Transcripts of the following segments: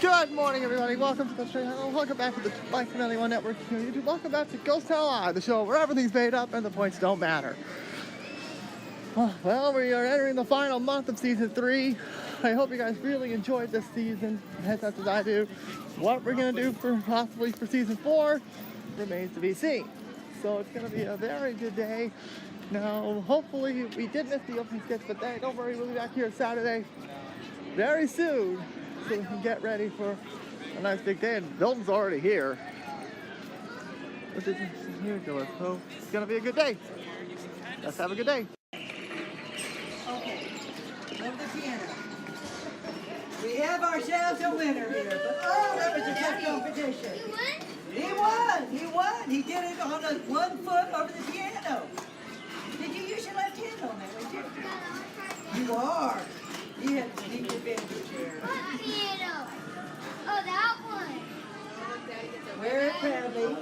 Good morning, everybody. Welcome to the channel. Welcome back to the Bike from Anyone Network here on YouTube. Welcome back to Ghost Town Live, the show where everything's made up and the points don't matter. Well, we are entering the final month of season 3. I hope you guys really enjoyed this season as much as I do. What we're gonna do for possibly for season 4 remains to be seen. So it's gonna be a very good day. Now, hopefully we did miss the opening sketch, but don't worry, we'll be back here Saturday very soon, so we can get ready for a nice big day. And Milton's already here, which is ridiculous. So it's gonna be a good day. Let's have a good day. Okay, over the piano. We have ourselves a winner here, but oh, that was a tough competition. He won. He won. He did it on a 1 foot over the piano. Did you use your left hand on that, did you? You are. You had the deep advantage here. What piano? Oh, that one. Wear it proudly.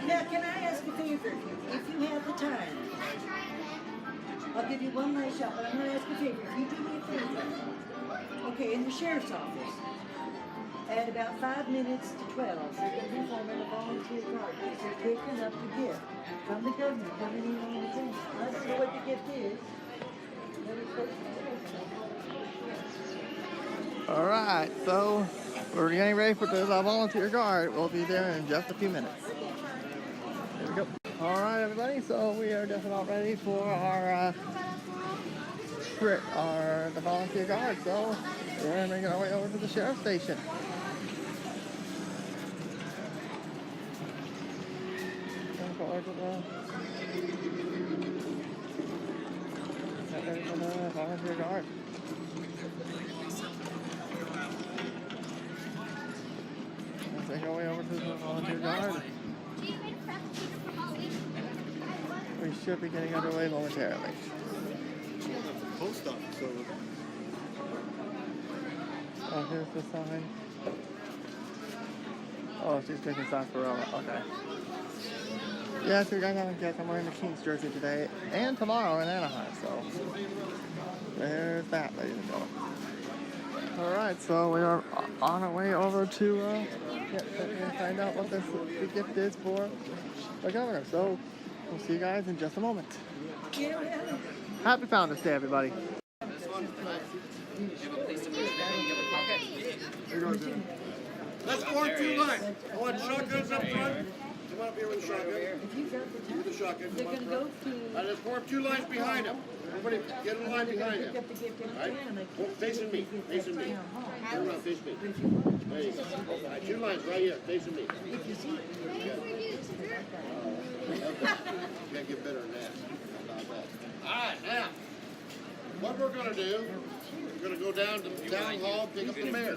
Now, can I ask a favor? If you have the time, I'll give you one last shot, but I'm going to ask a favor. If you do me a favor, okay, in the sheriff's office, at about 5 minutes to 12, they're going to be forming a volunteer card. They're picking up the gift from the government coming in on the thing. I don't know what the gift is. Alright, so we're getting ready for the volunteer guard. We'll be there in just a few minutes. Here we go. Alright, everybody, so we are just about ready for our the volunteer guard. So we're making our way over to the sheriff's station. Go over to get ready for the volunteer guard. Make our way over to the volunteer guard. We should be getting underway momentarily. Post office over there. Oh, here's the sign. Oh, she's taking sarsaparilla. Okay. Yeah, so guys, I guess I'm wearing the Kings jersey today and tomorrow in Anaheim. So there's that, ladies and gentlemen. All right, so we are on our way over to find out what the gift is for the governor. So we'll see you guys in just a moment. Happy Founders Day, everybody. Let's form 2 lines. I want shotguns up front. Come on up here with the shotgun. If you've got the time, With the shotgun. they're Come going on to front. go to... Let's form 2 lines behind him. Everybody get in line behind him. Right? Facing me. Facing me. Turn around, face me. There you go. All right, 2 lines right here. Facing me. Can't get better than that. All right, now, what we're going to do, we're going to go down to the town hall, pick up the mayor.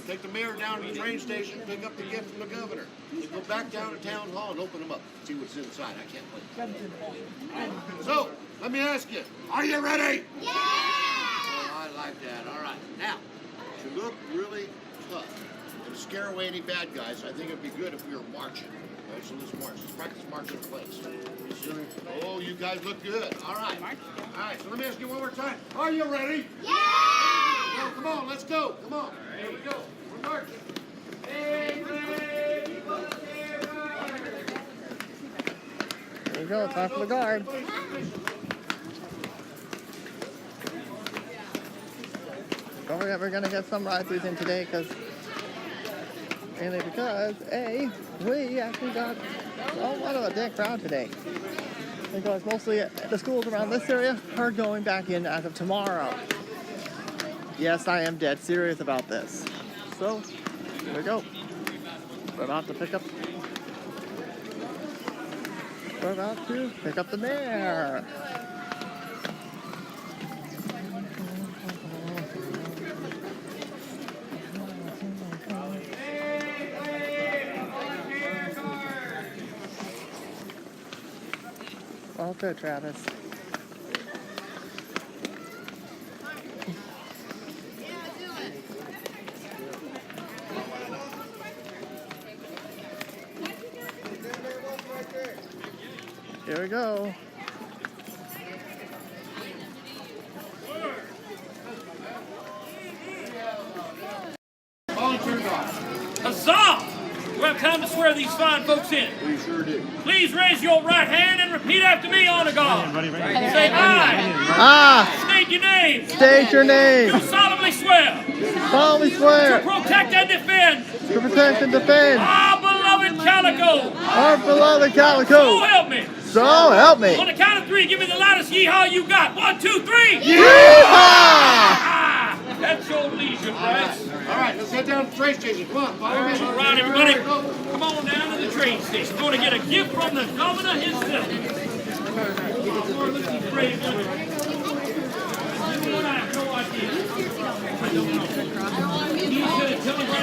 Take the mayor down to the train station, pick up the gift from the governor. Then go back down to town hall and open them up. See what's inside. I can't wait. So, let me ask you, are you ready? Yeah! Oh, I like that. All right. Now, to look really tough and scare away any bad guys, I think it'd be good if we were marching. All right, so let's march. Let's practice marching in place. Oh, you guys look good. All right. All right, so let me ask you one more time. Are you ready? Yeah! Well, come on, let's go. Come on. Here we go. We're marching. Hey, ready, There we go, time for the guard. Don't forget, we're gonna get some ride-throughs in today mainly because we actually got somewhat of a dead crowd today. Because mostly the schools around this area are going back in as of tomorrow. Yes, I am dead serious about this. So, here we go. We're about to pick up the mayor. All good, Travis. Here we go. Huzzah! We have time to swear these fine folks in. We sure do. Please raise your right hand and repeat after me, honor guard. Say aye. Ah, State your name. state your name. Do solemnly swear Solemnly swear to protect and defend to protect and defend our beloved Calico. our beloved So Calico. help me. So help me. On the count of three, give me the loudest yeehaw you got. 1, 2, 3. Yeehaw! Ah, that's your leisure, Bryce. All right, let's head down to the train station. Come on, follow me. All right, everybody. Come on down to the train station. We're going to get a gift from the governor himself. Look at these brave women. You and I have no idea. I don't know. He's going to tell me what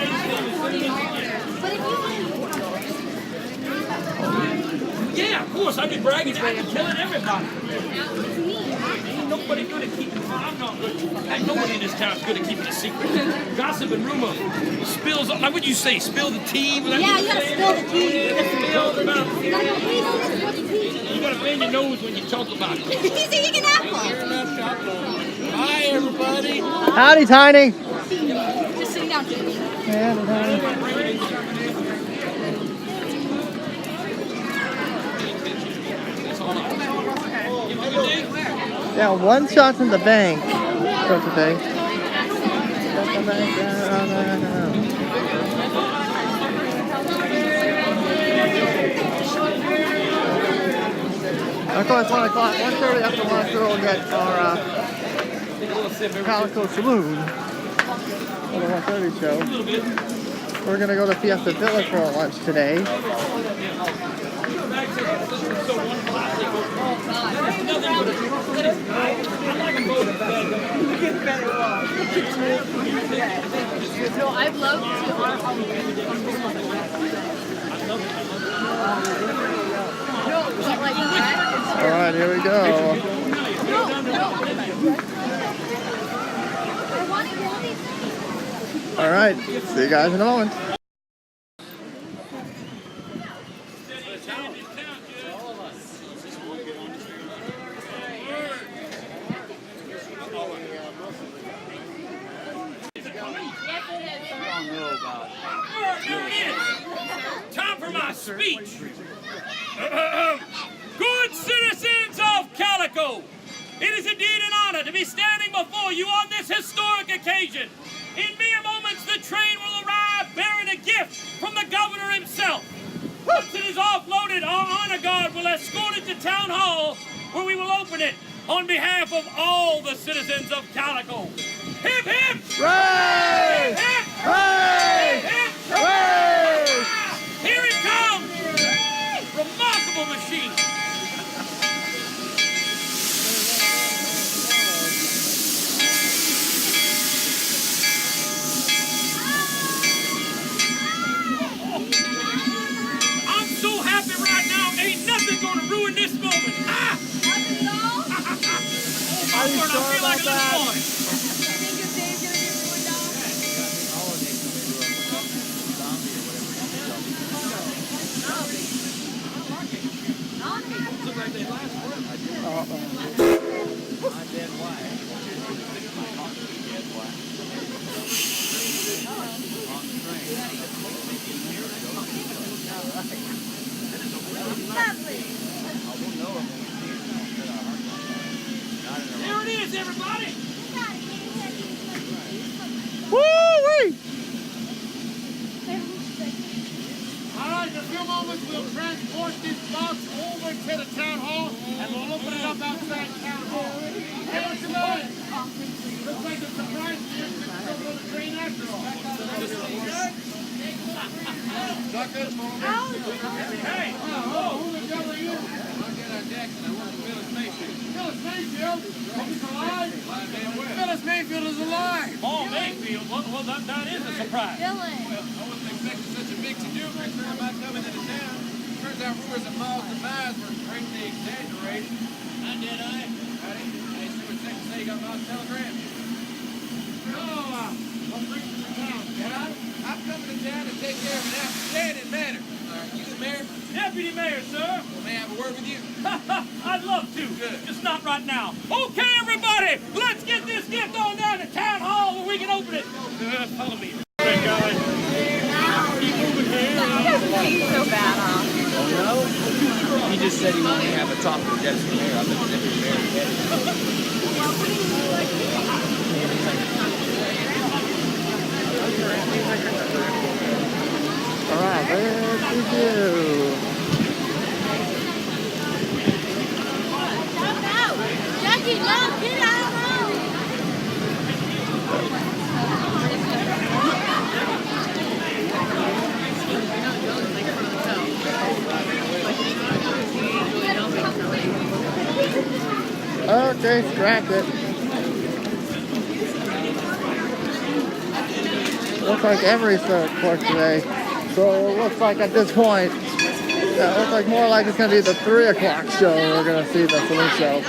yeah, of course. I've been bragging. I've been telling everybody. Ain't nobody good at keeping. I'm not good. Ain't nobody in this town is good at keeping a secret. Gossip and rumor spills. Like what you say? Spill the tea. Yeah, you gotta spill the tea. Spill about. You gotta spill the tea. You gotta bend your nose when you talk about it. He's eating an apple. Hi, everybody. Howdy, Tiny. Just sitting down, Jamie. Yeah, Tiny. Yeah, one shot in the bank for today. Of course, 1 o'clock, 1:30 after 1 o'clock, we'll get our Calico Saloon for the 1:30 show. We're gonna go to Fiesta Villa for lunch today. No, I've loved All right, here we go. All right, see you guys in a moment. Time for my speech. Good citizens of Calico, it is indeed an honor to be standing before you on this historic occasion. In mere moments, the train will arrive bearing a gift from the governor himself. Once it is offloaded, our honor guard will escort it to Town Hall, where we will open it on behalf of all the citizens of Calico. Hip, hip! Hooray! Hip, hip! Hooray! Hip, Hooray! here it comes! Remarkable machine! I'm so happy right now, ain't nothing gonna ruin this moment. Ah! Oh my word, I feel like a little boy. There it is, everybody. Woo-wee! All right, in a few moments, we'll transport this box over to the town hall, and we'll open it up outside town hall. Hey, what's your name? Looks like a surprise for you. Still on the train after all. Not good, hey, who the devil are you? I'm Jedi Jackson. I work for Phyllis Mayfield. Phyllis Mayfield? He's alive? Phyllis Mayfield is alive. Oh, Mayfield. Well, that is a surprise. Dylan. I wasn't expecting such a big to-do next time I come into the town. Turns out rumors of Miles' demise were greatly exaggerated. I did, I. Howdy. Hey, see what second say you got Miles' telegram? No, I'm bringing to town. And I'm coming to town to take care of an outstanding matter. You the mayor? Deputy Mayor, sir. Well, may I have a word with you? I'd love to. Good. Just not right now. Okay, everybody, let's get this gift on down to Town Hall where we can open it. Follow me. Great guy. just said he wanted to have a talk with the deputy mayor. I bet the deputy mayor All right, there's the view. Jackie, no, get out. Okay, scrapped it. Looks like Emery's court today. So it looks like at this point, it looks like more like it's going to be the 3 o'clock show. We're going to see the saloon show.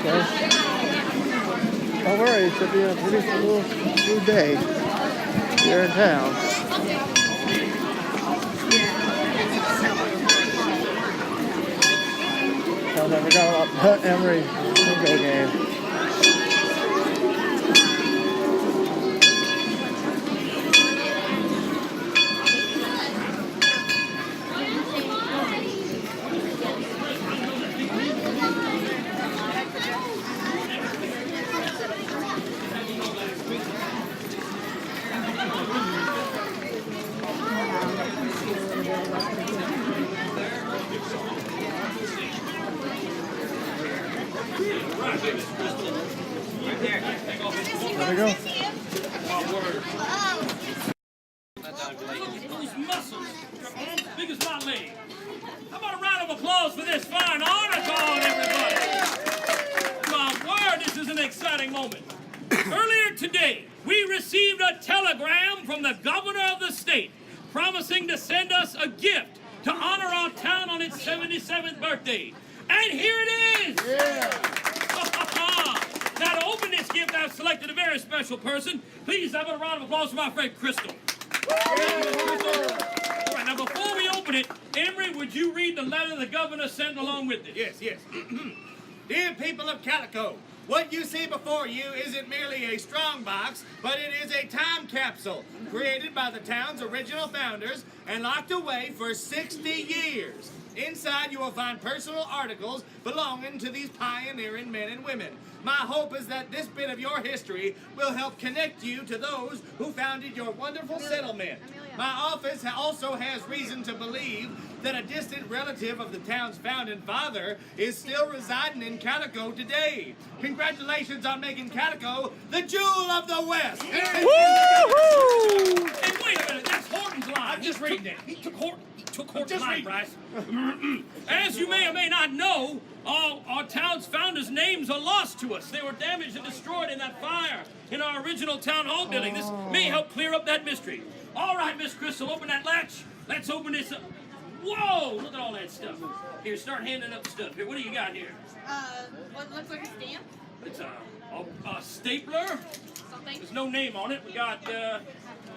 Okay. Don't worry, it should be a pretty smooth day here in town. I never got about Emery bingo game. There we go. Those muscles, as big as my leg. How about a round of applause for this fine honor call, everybody? My word, this is an exciting moment. Earlier today, we received a telegram from the governor of the state promising to send us a gift to honor our town on its 77th birthday. And here it is! Yeah! Now, to open this gift, I've selected a very special person. Please have a round of applause for my friend Crystal. All right, now before we open it, Emery, would you read the letter the governor sent along with it? Yes, yes. Dear people of Calico, what you see before you isn't merely a strong box, but it is a time capsule created by the town's original founders and locked away for 60 years. Inside, you will find personal articles belonging to these pioneering men and women. My hope is that this bit of your history will help connect you to those who founded your wonderful settlement. My office also has reason to believe that a distant relative of the town's founding father is still residing in Calico today. Congratulations on making Calico the jewel of the West. Hey, wait a minute, that's Horton's line. I'm just reading it. He took Horton's Just line, read. Bryce. As you may or may not know, our town's founders' names are lost to us. They were damaged and destroyed in that fire in our original town hall building. This may help clear up that mystery. All right, Miss Crystal, open that latch. Let's open this up. Whoa, look at all that stuff. Here, start handing up stuff. Here, what do you got here? What looks like a stamp? It's a stapler. Something? There's no name on it. We got,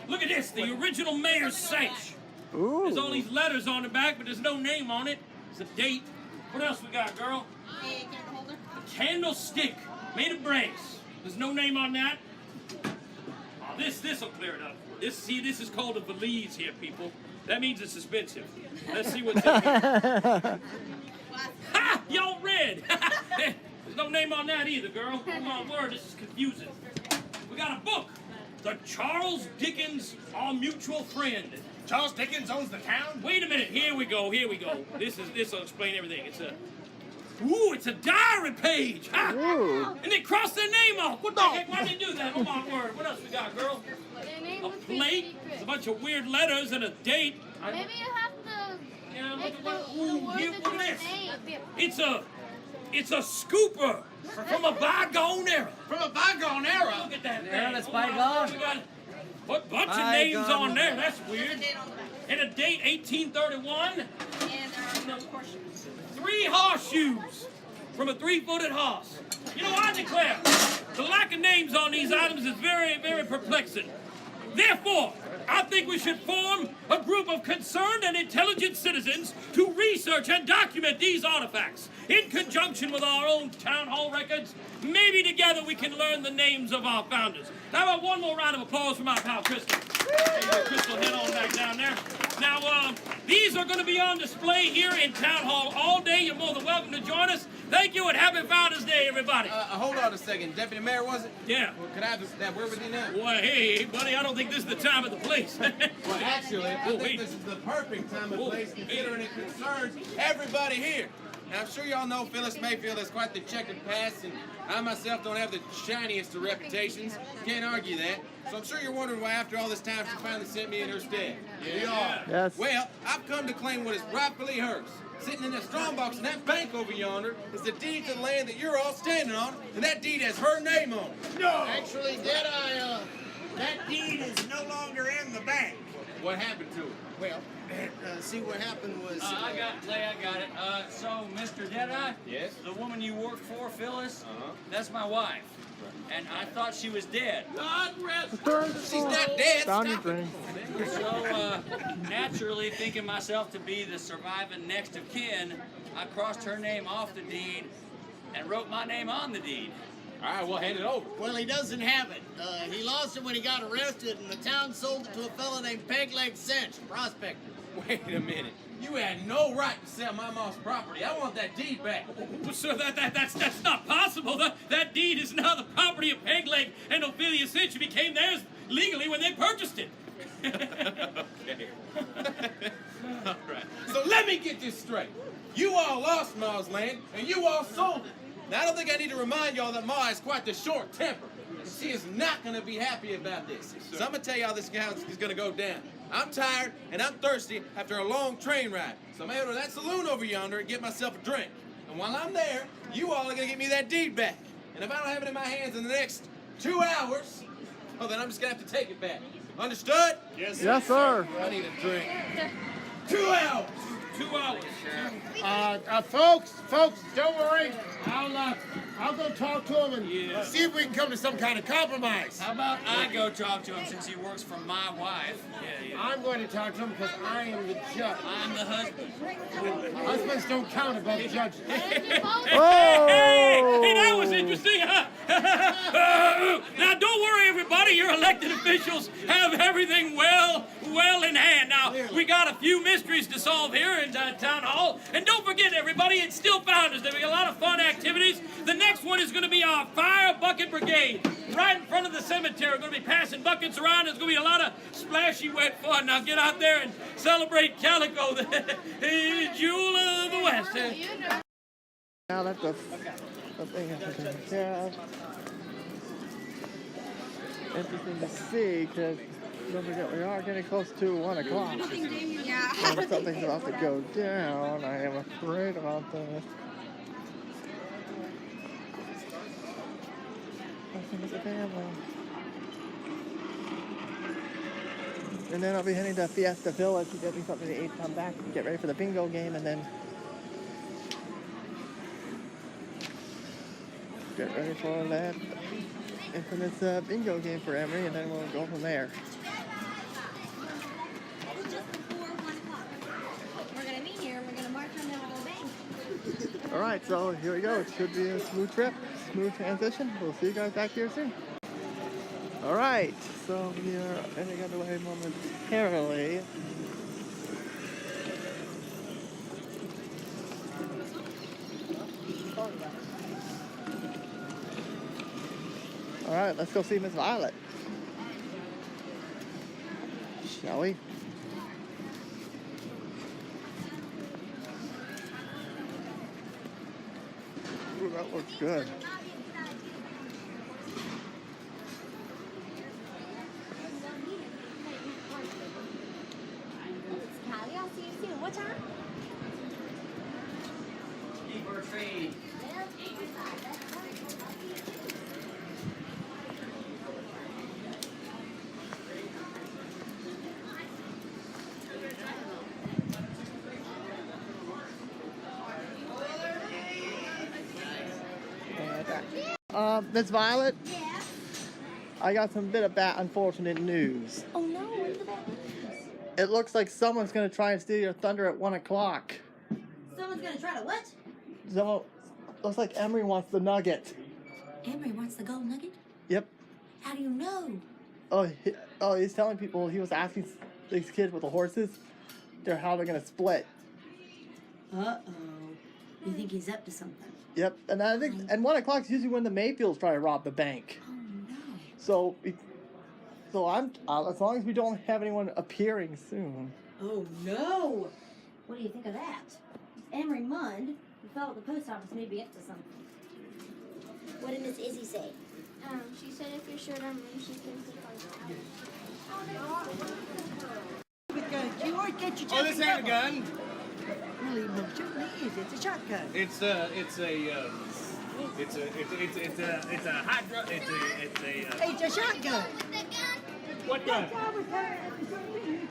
look at this, the original mayor's sash. There's all these letters on the back, but there's no name on it. It's a date. What else we got, girl? A candle holder? A candlestick made of brass. There's no name on that. Oh, this will clear it up. This is called a valise here, people. That means it's expensive. Let's see what's in here. Ha! Y'all read. There's no name on that either, girl. Oh my word, this is confusing. We got a book. The Charles Dickens, Our Mutual Friend. Charles Dickens owns the town? Wait a minute. Here we go. This will explain everything. It's a diary page. Ha! And they crossed their name off. What the heck? Why did they do that? Oh my word. What else we got, girl? A plate. There's a bunch of weird letters and a date. Maybe you have to Yeah, make look at the what. Here, word look that at this. you name. It's a scooper from a bygone era. From a bygone era? Look at that. Yeah, thing. that's Oh, my bygone. God, we got a bunch of names Bygone. on there. That's weird. There's a date on the back. And a date, 1831. And there are no horseshoes. 3 horseshoes from a 3-footed horse. You know, I declare, the lack of names on these items is very, very perplexing. Therefore, I think we should form a group of concerned and intelligent citizens to research and document these artifacts. In conjunction with our own town hall records, maybe together we can learn the names of our founders. How about one more round of applause for my pal Crystal? Crystal, head on back down there. Now, these are going to be on display here in Town Hall all day. You're more than welcome to join us. Thank you and happy Founders Day, everybody. Hold on a second. Deputy Mayor, was it? Yeah. Well, can I have that word with you now? Well, hey, buddy, I don't think this is the time or the place. Well, actually, I Oh, think wait. this is the perfect time and Oh, place considering it concerns everybody here. Now, I'm sure y'all know Phyllis Mayfield has quite the checkered past, and I myself don't have the shiniest of reputations. Can't argue that. So I'm sure you're wondering why after all this time she finally sent me in her stead. We are. Yes. Well, I've come to claim what is rightfully hers. Sitting in that strongbox in that bank over yonder is the deed to the land that you're all standing on, and that deed has her name on it. No! Actually, That deed is no longer in the bank. What happened to it? well, see what happened was. I got it. So, Mr. Deadeye? Yes? The woman you work for, Phyllis? Uh-huh. That's my wife. And I thought she was dead. God rest She's not dead. Down your Stop drain. So, naturally, thinking myself to be the surviving next of kin, I crossed her name off the deed and wrote my name on the deed. All right, well, hand it over. Well, he doesn't have it. He lost it when he got arrested, and the town sold it to a fellow named Pegleg Cinch, prospector. Wait a minute. You had no right to sell my mom's property. I want that deed back. Well, sir, that's not possible. That deed is now the property of Pegleg and Ophelia Cinch. It became theirs legally when they purchased it. Okay. All right. So let me get this straight. You all lost Ma's land, and you all sold it. Now, I don't think I need to remind y'all that Ma has quite the short temper. And she is not going to be happy about this. So I'm going to tell you how this is going to go down. I'm tired, and I'm thirsty after a long train ride. So I'm going to go to that saloon over yonder and get myself a drink. And while I'm there, you all are going to get me that deed back. And if I don't have it in my hands in the next 2 hours, well, then I'm just going to have to take it back. Understood? Yes, Yes, sir. I need a drink. 2 hours! 2 hours. Folks, don't worry. I'll go talk to him and see if we can come to some kind of compromise. How about I go talk to him since he works for my wife? I'm going to talk to him because I am the judge. I'm the husband. Husbands don't count above judges. Oh! Hey, that was interesting. Now, don't worry, everybody. Your elected officials have everything well in hand. Now, we got a few mysteries to solve here in Town Hall. And don't forget, everybody, it's still Founders Day. We got a lot of fun activities. The next one is going to be our Fire Bucket Brigade. Right in front of the cemetery. We're going to be passing buckets around. There's going to be a lot of splashy wet fun. Now, get out there and celebrate Calico, the jewel of the West. Now that the thing is taken care of. Interesting to see, because don't forget, we are getting close to 1 o'clock. And something's about to go down. I am afraid about this. Nothing but the family. And then I'll be heading to Fiesta Village to get me something to eat, come back, get ready for the bingo game, and then get ready for that infamous bingo game for Emery, and then we'll go from there. Just before 1 o'clock. We're gonna meet here and we're gonna march on down to the bank. Alright, so here we go. It should be a smooth trip, smooth transition. We'll see you guys back here soon. Alright, so we are heading underway momentarily. Alright, let's go see Miss Violet. Shall we? Ooh, that looks good. Callie, I'll see you soon. What time? Keep her trained. Miss Violet? Yeah. I got some bit of bad unfortunate news. Oh no, what's the bad news? It looks like someone's gonna try and steal your thunder at 1 o'clock. Someone's gonna try to what? Someone, looks like Emery wants the nugget. Emery wants the gold nugget? Yep. How do you know? He's telling people, he was asking these kids with the horses, how they're gonna split. Uh-oh. You think he's up to something? Yep, and I think, and 1 o'clock is usually when the Mayfields try to rob the bank. Oh no. So I'm, as long as we don't have anyone appearing soon. Oh no! What do you think of that? Emery Mund, the fellow at the post office, may be up to something. What did Miss Izzy say? She said if you're short on room, she can pick on Oh, this ain't a gun. Really, no, certainly is. It's a shotgun. It's a hydro. It's a shotgun. What gun?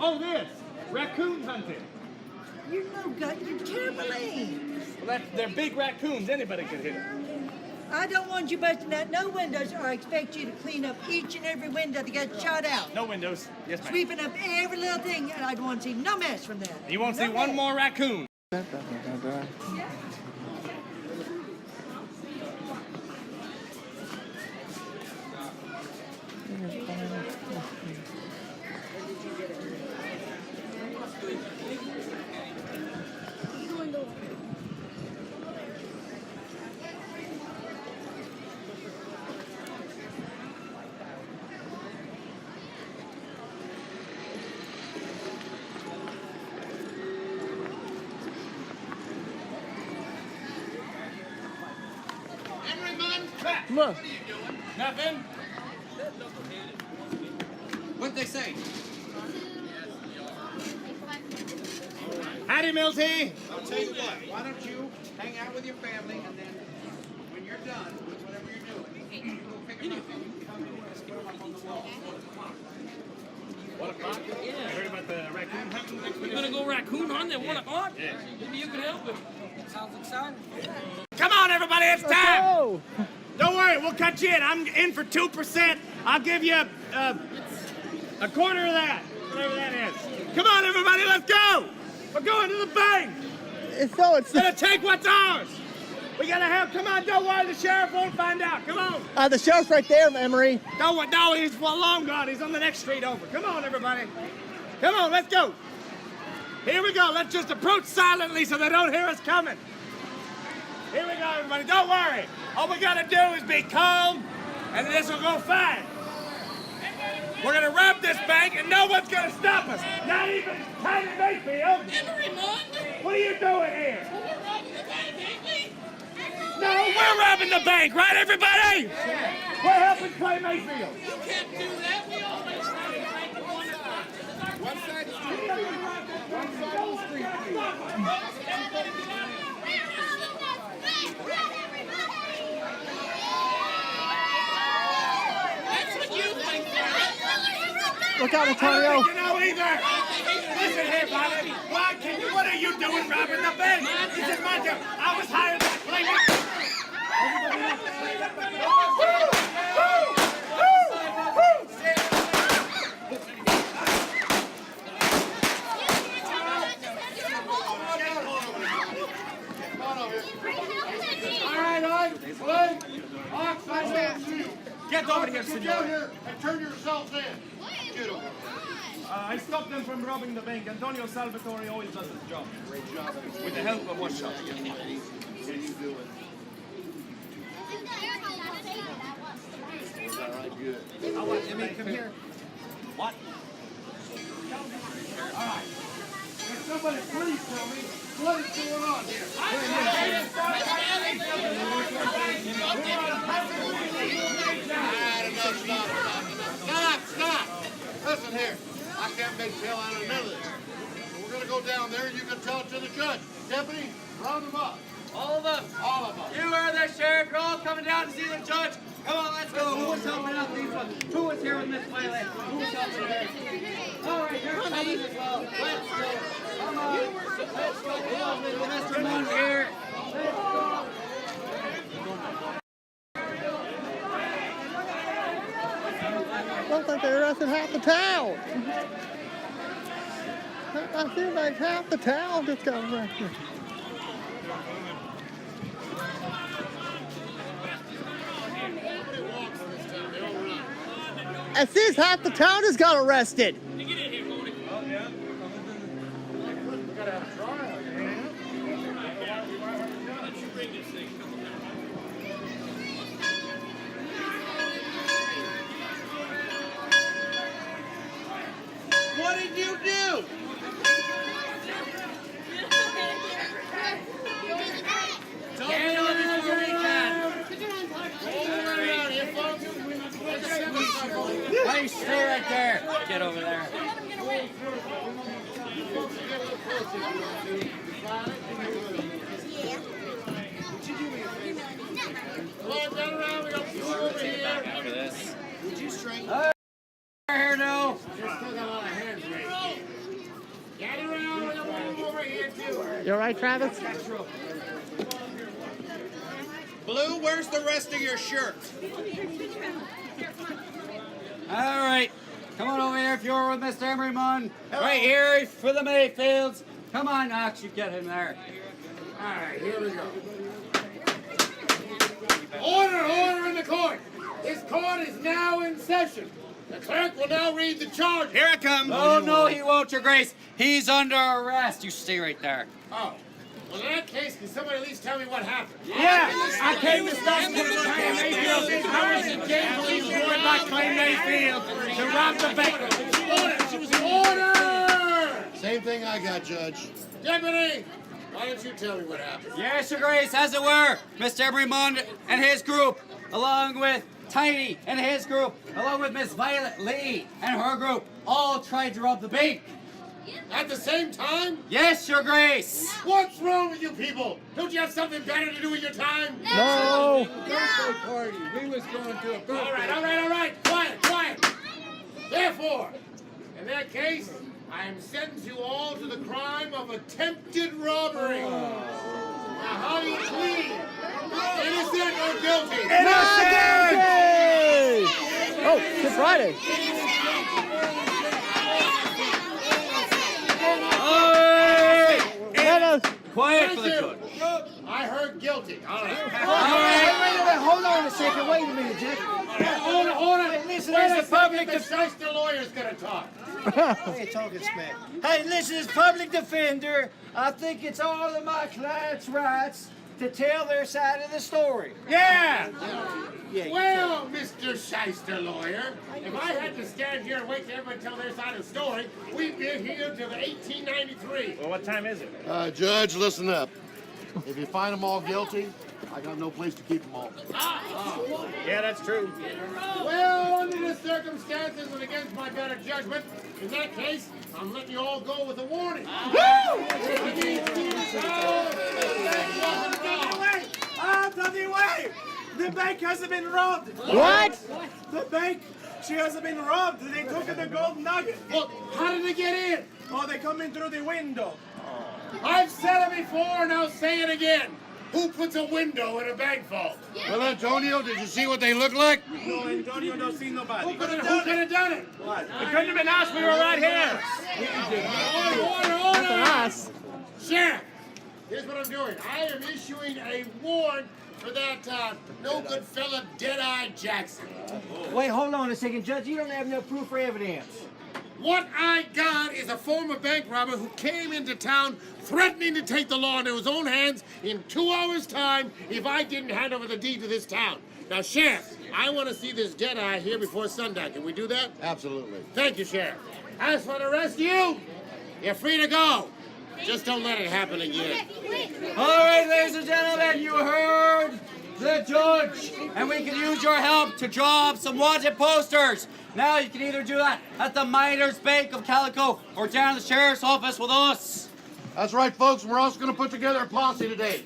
Oh, this raccoon hunting. You know, gut, you terrible aim. Well, they're big raccoons. Anybody can hit them. I don't want you busting out no windows, or I expect you to clean up each and every window that got shot out. No windows. Yes, ma'am. Sweeping up every little thing, and I don't want to see no mess from that. You won't No see one mess. more raccoon. Come on. Nothing. What'd they say? Howdy, Milty. I'll tell you what, why don't you hang out with your family and then when you're done with whatever you're doing, go pick them up and you can come in and stick them up on the wall at 1 o'clock. 1 o'clock? Yeah. You heard about the raccoon hunting expedition? You're gonna go raccoon hunting at 1 o'clock? Yeah. Maybe you can help it. Sounds exciting. Come on, everybody, it's Let's time. go! Don't worry, we'll cut you in. I'm in for 2%. I'll give you a quarter of that, whatever that is. Come on, everybody, let's go. We're going to the bank. It's Gonna take what's ours. We gotta have. Come on, don't worry. The sheriff won't find out. Come on. the sheriff's right there, Emery. No, he's long gone. He's on the next street over. Come on, everybody. Come on, let's go. Here we go. Let's just approach silently so they don't hear us coming. Here we go, everybody. Don't worry. All we gotta do is be calm, and this will go fine. We're gonna rob this bank, and no one's gonna stop us. Not even Tiny Mayfield. What are you doing here? No, we're robbing the bank, right, everybody? We're helping Clay Mayfield. You can't do that. We always try to make it 1 o'clock. One side of the street. One side of the street. That's what you think. Look out, Antonio. I don't think you know either. Listen here, Bobby. What are you doing robbing the bank? This is my job. I was hired by Clay. Get over here, Get down senor. here and turn yourselves in. Get over. I stopped them from robbing the bank. Antonio Salvatore always does his job. Great job. With the help of one shot. What are you doing? All right, good. I want Emmy, come here. What? All right. Can somebody please tell me what is going on here? Stop! Listen here. I can't make hell out of none of this. So we're going to go down there and you can tell it to the judge. Deputy, round them up. All of us. All of us. You are the sheriff. You're all coming down to see the judge. Come on, let's go. Who was helping out these ones? Who was here with Miss Whaley? Who was helping her? All right, you're coming as well. Let's go. Come on. Let's go. Come on, Mr. Munn here. Let's go. arrested half the town. I feel like half the town just got arrested. It says half the town just got arrested. What did you do? Get on before we can. Hey, stay right there. Get over there. Would you straighten? Here now. You all right, Travis? Blue, where's the rest of your shirt? All right. Come on over here if you're with Mr. Emeryville. Right here for the Mayfields. Come on, Knox, you get him there. All right, here we go. Order in the court. This court is now in session. The clerk will now read the charges. Here it comes. Oh, no, he won't, Your Grace. He's under arrest. You stay right there. Oh. Well, in that case, can somebody at least tell me what happened? Yeah, I came to stop Claim Mayfield. I was gainfully employed by Claim Mayfield to rob the bank. Order! Same thing I got, Judge. Deputy, why don't you tell me what happened? Yes, Your Grace, as it were, Mr. Emeryville and his group, along with Tiny and his group, along with Miss Violet Lee and her group, all tried to rob the bank. At the same time? Yes, Your Grace. What's wrong with you people? Don't you have something better to do with your time? No. Birthday party. We was going to a birthday. All right. Quiet. Therefore, in that case, I am sentencing you all to the crime of attempted robbery. Now, how do you plead? Innocent or guilty? Innocent! Oh, it's Friday. Quiet for the judge. I heard guilty. All right. Wait, hold on a second. Wait a minute, Judge. Hold on. Listen, Where's this the is public defender lawyer's gonna talk? Hey, listen, as public defender, I think it's all of my clients' rights to tell their side of the story. Yeah. Well, Mr. Shyster lawyer, if I had to stand here and wait till everyone tell their side of the story, we'd be here till 1893. Well, what time is it? Judge, listen up. If you find them all guilty, I got no place to keep them all. Yeah, that's true. Well, under the circumstances and against my better judgment, in that case, I'm letting you all go with a warning. Bloody way! The bank hasn't been robbed. What? The bank, she hasn't been robbed. They took the gold nugget. Well, how did they get in? Oh, they come in through the window. I've said it before and I'll say it again. Who puts a window in a bank vault? Well, Antonio, did you see what they look like? No, Antonio don't see nobody. Who could have done it? What? It couldn't have been us. We were right here. Order! Us. Sheriff, here's what I'm doing. I am issuing a warrant for that no-good fella, Dead-Eye Jackson. Wait, hold on a second, Judge. You don't have no proof or evidence. What I got is a former bank robber who came into town threatening to take the law into his own hands in 2 hours' time if I didn't hand over the deed to this town. Now, Sheriff, I want to see this Dead-Eye here before sundown. Can we do that? Absolutely. Thank you, Sheriff. As for the rest of you, you're free to go. Just don't let it happen again. All right, ladies and gentlemen, you heard the judge, and we can use your help to draw up some wanted posters. Now you can either do that at the Miners Bank of Calico or down at the sheriff's office with us. That's right, folks. We're also going to put together a posse today.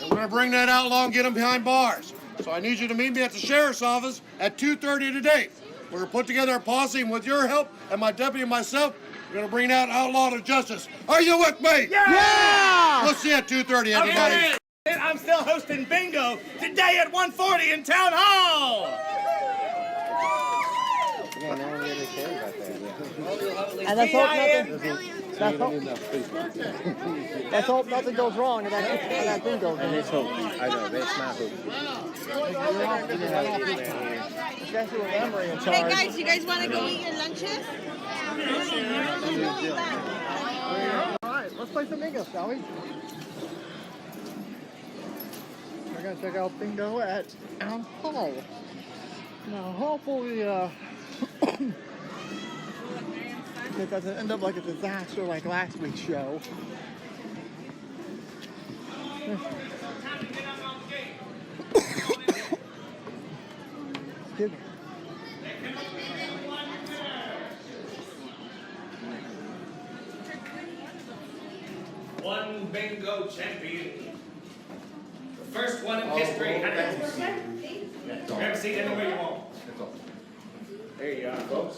And we're going to bring that outlaw and get him behind bars. So I need you to meet me at the sheriff's office at 2:30 today. We're going to put together a posse, and with your help and my deputy and myself, we're going to bring that outlaw to justice. Are you with me? Yeah! We'll see you at 2:30, everybody. Okay. I'm still hosting bingo today at 1:40 in Town Hall. Yeah, now we're And let's hope nothing goes wrong and that thing goes wrong. Let's hope. I know, that's my hope. Especially with Emery in charge. Hey guys, you guys want to go eat your lunches? Alright, let's play some bingo, shall we? We're gonna check out bingo at Town Hall. Now hopefully it doesn't end up like a disaster like last week's show. Excuse me. One bingo champion. The first one in history. Grab a seat anywhere you want. There you are, folks.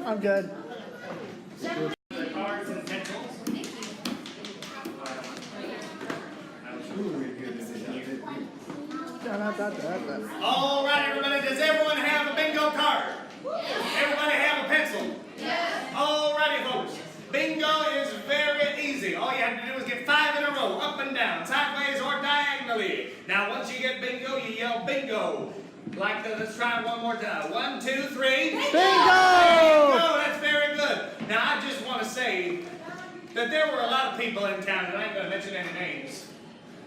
I'm good. Cards and pencils. All right, everybody. Does everyone have a bingo card? Everybody have a pencil? Yes. All righty, folks. Bingo is very easy. All you have to do is get 5 in a row, up and down, sideways or diagonally. Now, once you get bingo, you yell bingo. Let's try it one more time. 1, 2, 3. Bingo! Bingo! That's very good. Now, I just want to say that there were a lot of people in town, and I ain't going to mention any names,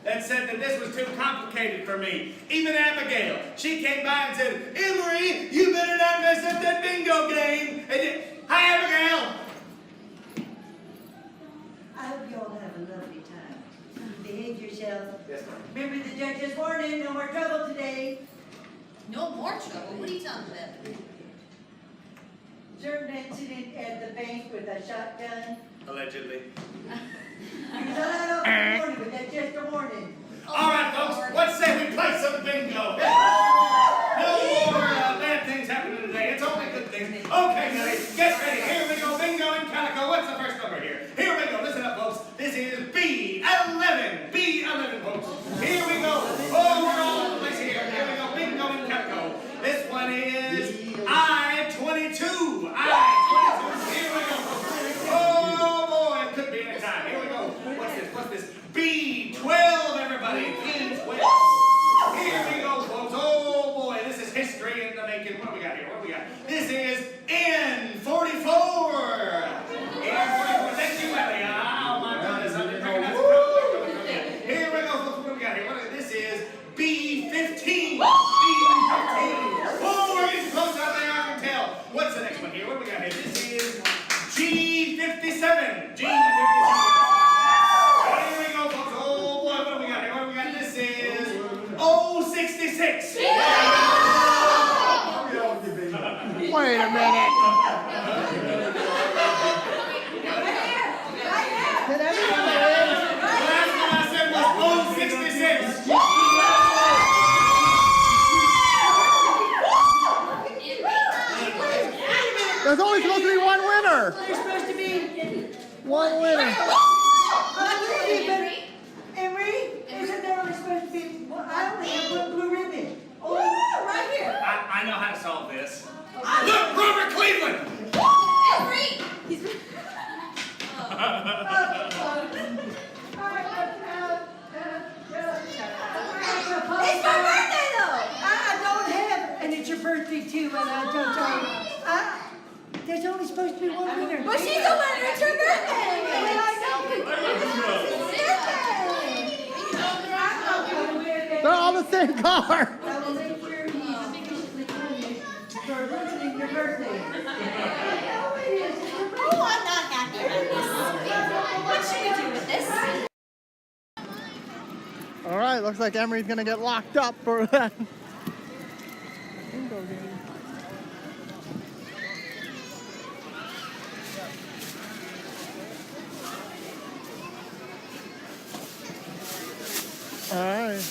that said that this was too complicated for me. Even Abigail, she came by and said, Emery, you better not mess up that bingo game. Hi, Abigail. I hope you all have a lovely time. Behave yourselves. Yes, ma'am. Remember the judge's warning, no more trouble today. No more trouble. What are you talking about? Certain incident at the bank with a shotgun. Allegedly. You're not allowed to warning, but that's just a warning. All right, folks, let's say we play some bingo. No more bad things happening today. It's only good things. Okay, Nelly, get ready. Here we go. Bingo in Calico. What's the first number here? Here we go. Listen up, folks. This is B11. B11, folks. Here we go. Oh, we're all over the place here. Here we go. Bingo in Calico. This one is I-22. I-22. Here we go. Oh, boy. It could be any time. Here we go. What's this? B12, everybody. B12. Here we go, folks. Oh, boy. This is history in the making. What do we got here? What do we got? This is N44. N44. Thank you, Ellie. Oh, my goodness. I didn't recognize it. Here we go, folks. What do we got here? This is B15. B15. Oh, we're getting close out there. I can tell. What's the next one here? What do we got here? This is G57. G57. Here we go, folks. Oh, boy. What do we got here? What do we got? This is 066. Wait a minute. Did everyone win? The last one I said was 066. There's only supposed to be one winner. There's supposed to be One winner. Emery, isn't there only supposed to be one? I only have one blue ribbon. Oh, right here. I know how to solve this. Look, Robert Cleveland! It's my birthday though. I don't have, and it's your birthday too, and I don't know. There's only supposed to be one winner. Well, she's a winner. It's her birthday. They're all the same car. I will make sure he's officially punished for ruining your birthday. Oh, I'm not happy about this. What should we do with this? All right, looks like Emery's gonna get locked up for that bingo game. All right.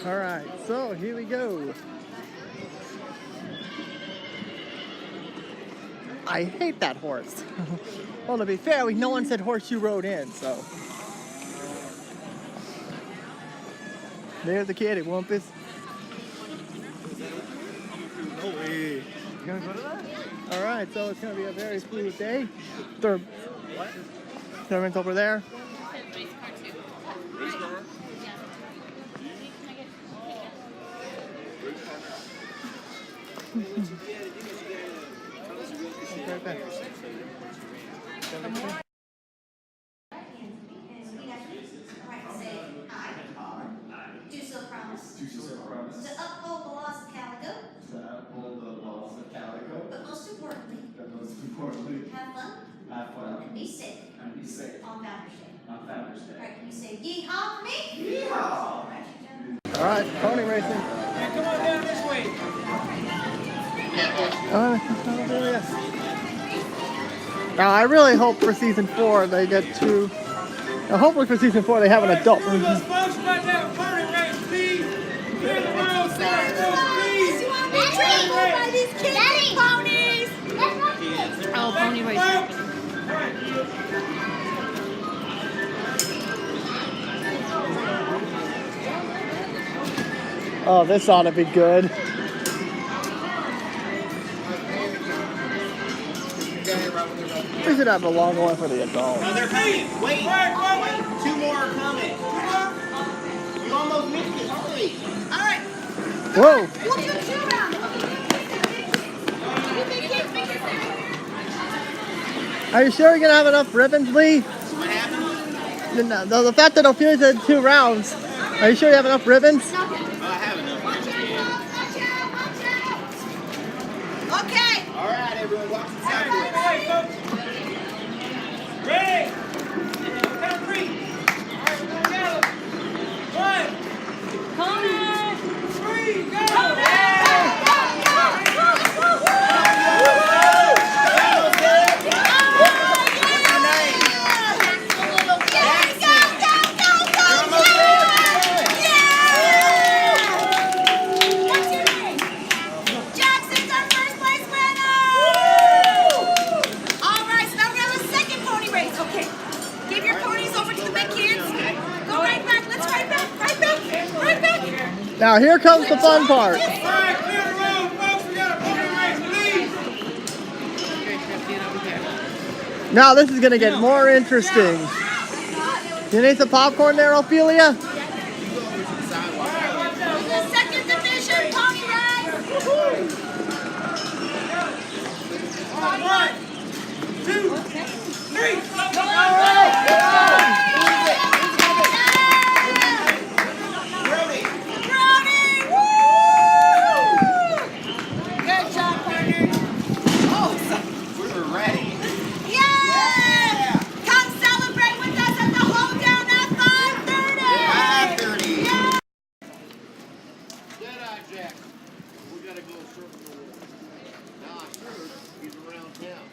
All right, so here we go. I hate that horse. Well, to be fair, no one said horseshoe rode in, so. There's the kitty, Wumpus. No way. You gonna go to that? Alright, so it's gonna be a very smooth day. Thurman's over there. Right back. Do so promise. To uphold the laws of Calico. But most importantly. Have fun. And be safe. On Founders Day. Alright, can you say yeehaw for me? Yeehaw! Alright, pony racing. Hey, come on down this way. Now I really hope for season 4 they get to. Hopefully for season 4 they have an adult Who was version. supposed to that pony race, please? Here's the world star, please. By these kids and ponies! Oh, pony race. Oh, this ought to be good. We should have a long one for the adults. Now they're coming. Wait. 2 more are coming. You almost missed it. Hurry. All right. Whoa! We'll do 2 rounds. Are you sure you're gonna have enough ribbons, Lee? What happened? The fact that Ophelia said 2 rounds. Are you sure you have enough ribbons? I have enough. Okay. All right, everyone, watch the side. Ready? Count 3. All right, we're gonna count 1. Pony! 3, go! Now here comes the fun part. All right, clear the road, folks. We got a pony race, please. Now this is gonna get more interesting. You need some popcorn there, Ophelia? The second division pony race. 1, 2, 3. Good job, partner. We're ready. Yeah! Come celebrate with us at the hoedown at 5:30. 5:30. Dead-eye Jack. We gotta go circle the wall. Now I heard he's around town.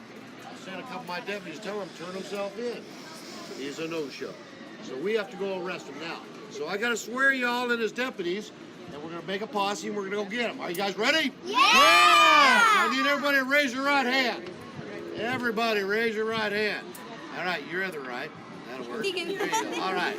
I sent a couple of my deputies to tell him to turn himself in. He's a no-show. So we have to go arrest him now. So I gotta swear y'all in as deputies, and we're gonna make a posse and we're gonna go get him. Are you guys ready? Yeah! I need everybody to raise your right hand. Everybody raise your right hand. All right, your other right. That'll work. There you go. All right.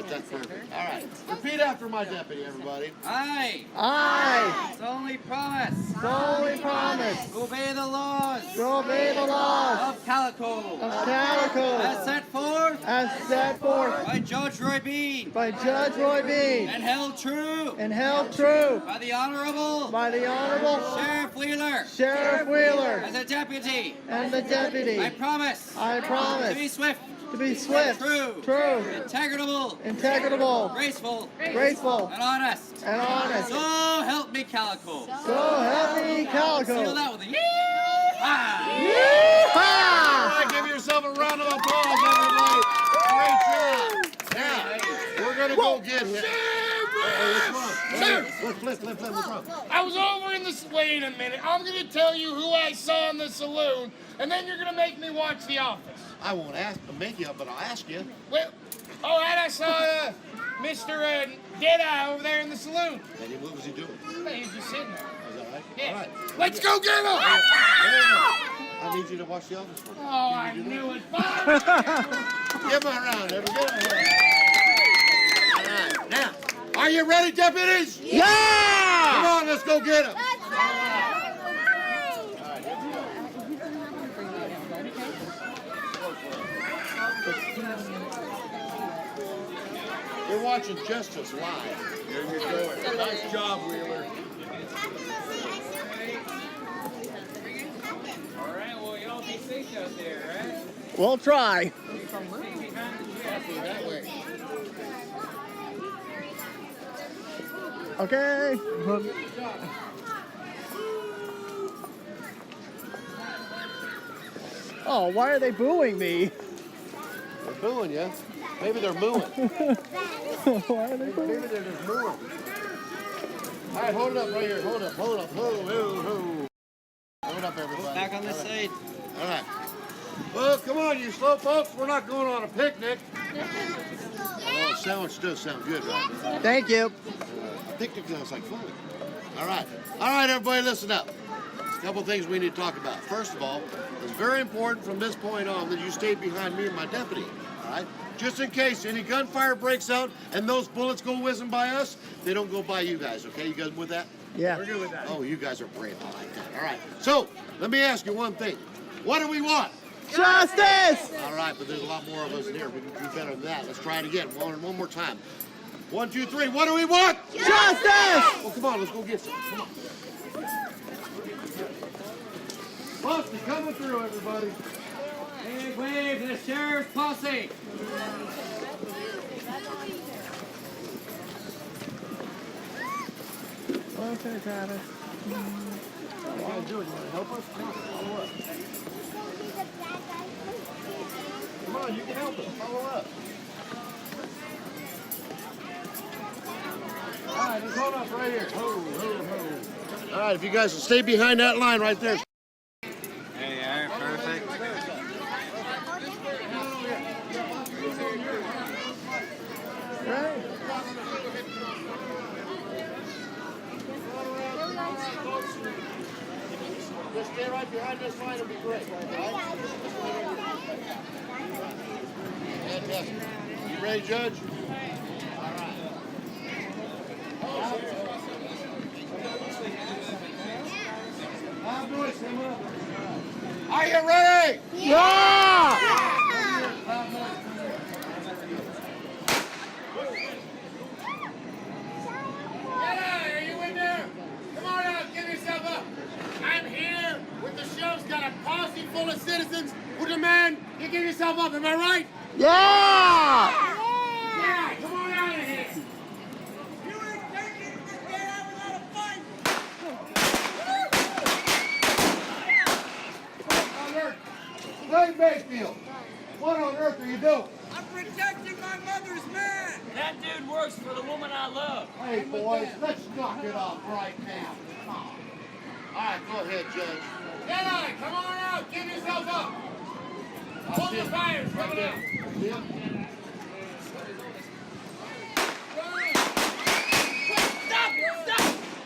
That's perfect. All right. Repeat after my deputy, everybody. Aye. Aye. Solemnly promise. Solemnly promise. Obey the laws. To obey the laws Of Calico. of Calico As set forth. as set forth By Judge Roy Bean. by Judge Roy Bean And held true. and held true By the Honorable. by the Honorable Sheriff Wheeler. Sheriff Wheeler As a deputy. and the deputy. I promise. I To be promise swift. to be swift, True. true, Integrable. integrable, Graceful. graceful, And honest. and honest. So help me Calico. So help me Seal Calico. that with a yee-haw. Yeehaw! All right, give yourself a round of applause, everybody. Great job. Now, we're going to go get him. What's wrong? I was over in this. Wait a minute. I'm going to tell you who I saw in the saloon, and then you're going to make me watch The Office. I won't make you, but I'll ask you. Well, all right, I saw Mr. Deadeye over there in the saloon. Any moves he doing? Hey, he's just sitting there. Is that right? Yeah. All right. Let's go get him! I need you to watch the office for me. Oh, I knew it. Fine. Give him a round, everybody. All right. Now, Are you ready, deputies? Yeah! Come on, let's go get him. You're watching Justice live. There you go. Nice job, Wheeler. All right, well, y'all be safe out there, right? We'll try. That way. Okay. Oh, why are they booing me? They're booing you. Maybe they're mooing. Why are they booing? Maybe they're just mooing. All right, hold it up right here. Hold up. Hold up, everybody. Back on this side. All right. Well, come on, you slow folks. We're not going on a picnic. Oh, sandwich does sound good, right? Thank you. A picnic sounds like fun. All right. All right, everybody, listen up. There's a couple things we need to talk about. First of all, it's very important from this point on that you stay behind me and my deputy. All right? Just in case any gunfire breaks out and those bullets go whizzing by us, they don't go by you guys, okay? You guys with that? Yeah. We're good with that. Oh, you guys are brave. I like that. All right. So, let me ask you one thing. What do we want? Justice! All right, but there's a lot more of us in here. We can do better than that. Let's try it again. One more time. 1, 2, 3. What do we want? Justice! Well, come on. Let's go get some. Come on. Posse coming through, everybody. Big wave to the sheriff's posse. Okay, Travis. What are you doing? You want to help us? Come on, follow up. Come on, you can help us. Follow up. All right, just hold up right here. All right, if you guys will stay behind that line right there. Hey, all right, perfect. Right. Just stay right behind this line. It'll be great. All right? Fantastic. You ready, Judge? All right. Are you ready? Yeah! Are you in there? Come on out, give yourself up. I'm here with the sheriff's got a posse full of citizens who demand you give yourself up. Am I right? Yeah! Yeah, come on out of here. On earth? Clay Mayfield, what on earth are you doing? I'm protecting my mother's man. That dude works for the woman I love. Hey, boys, let's knock it off right now. Come on. All right, go ahead, Judge. Jedi, come on out. Give yourself up. Hold the fires. Coming out. Stop!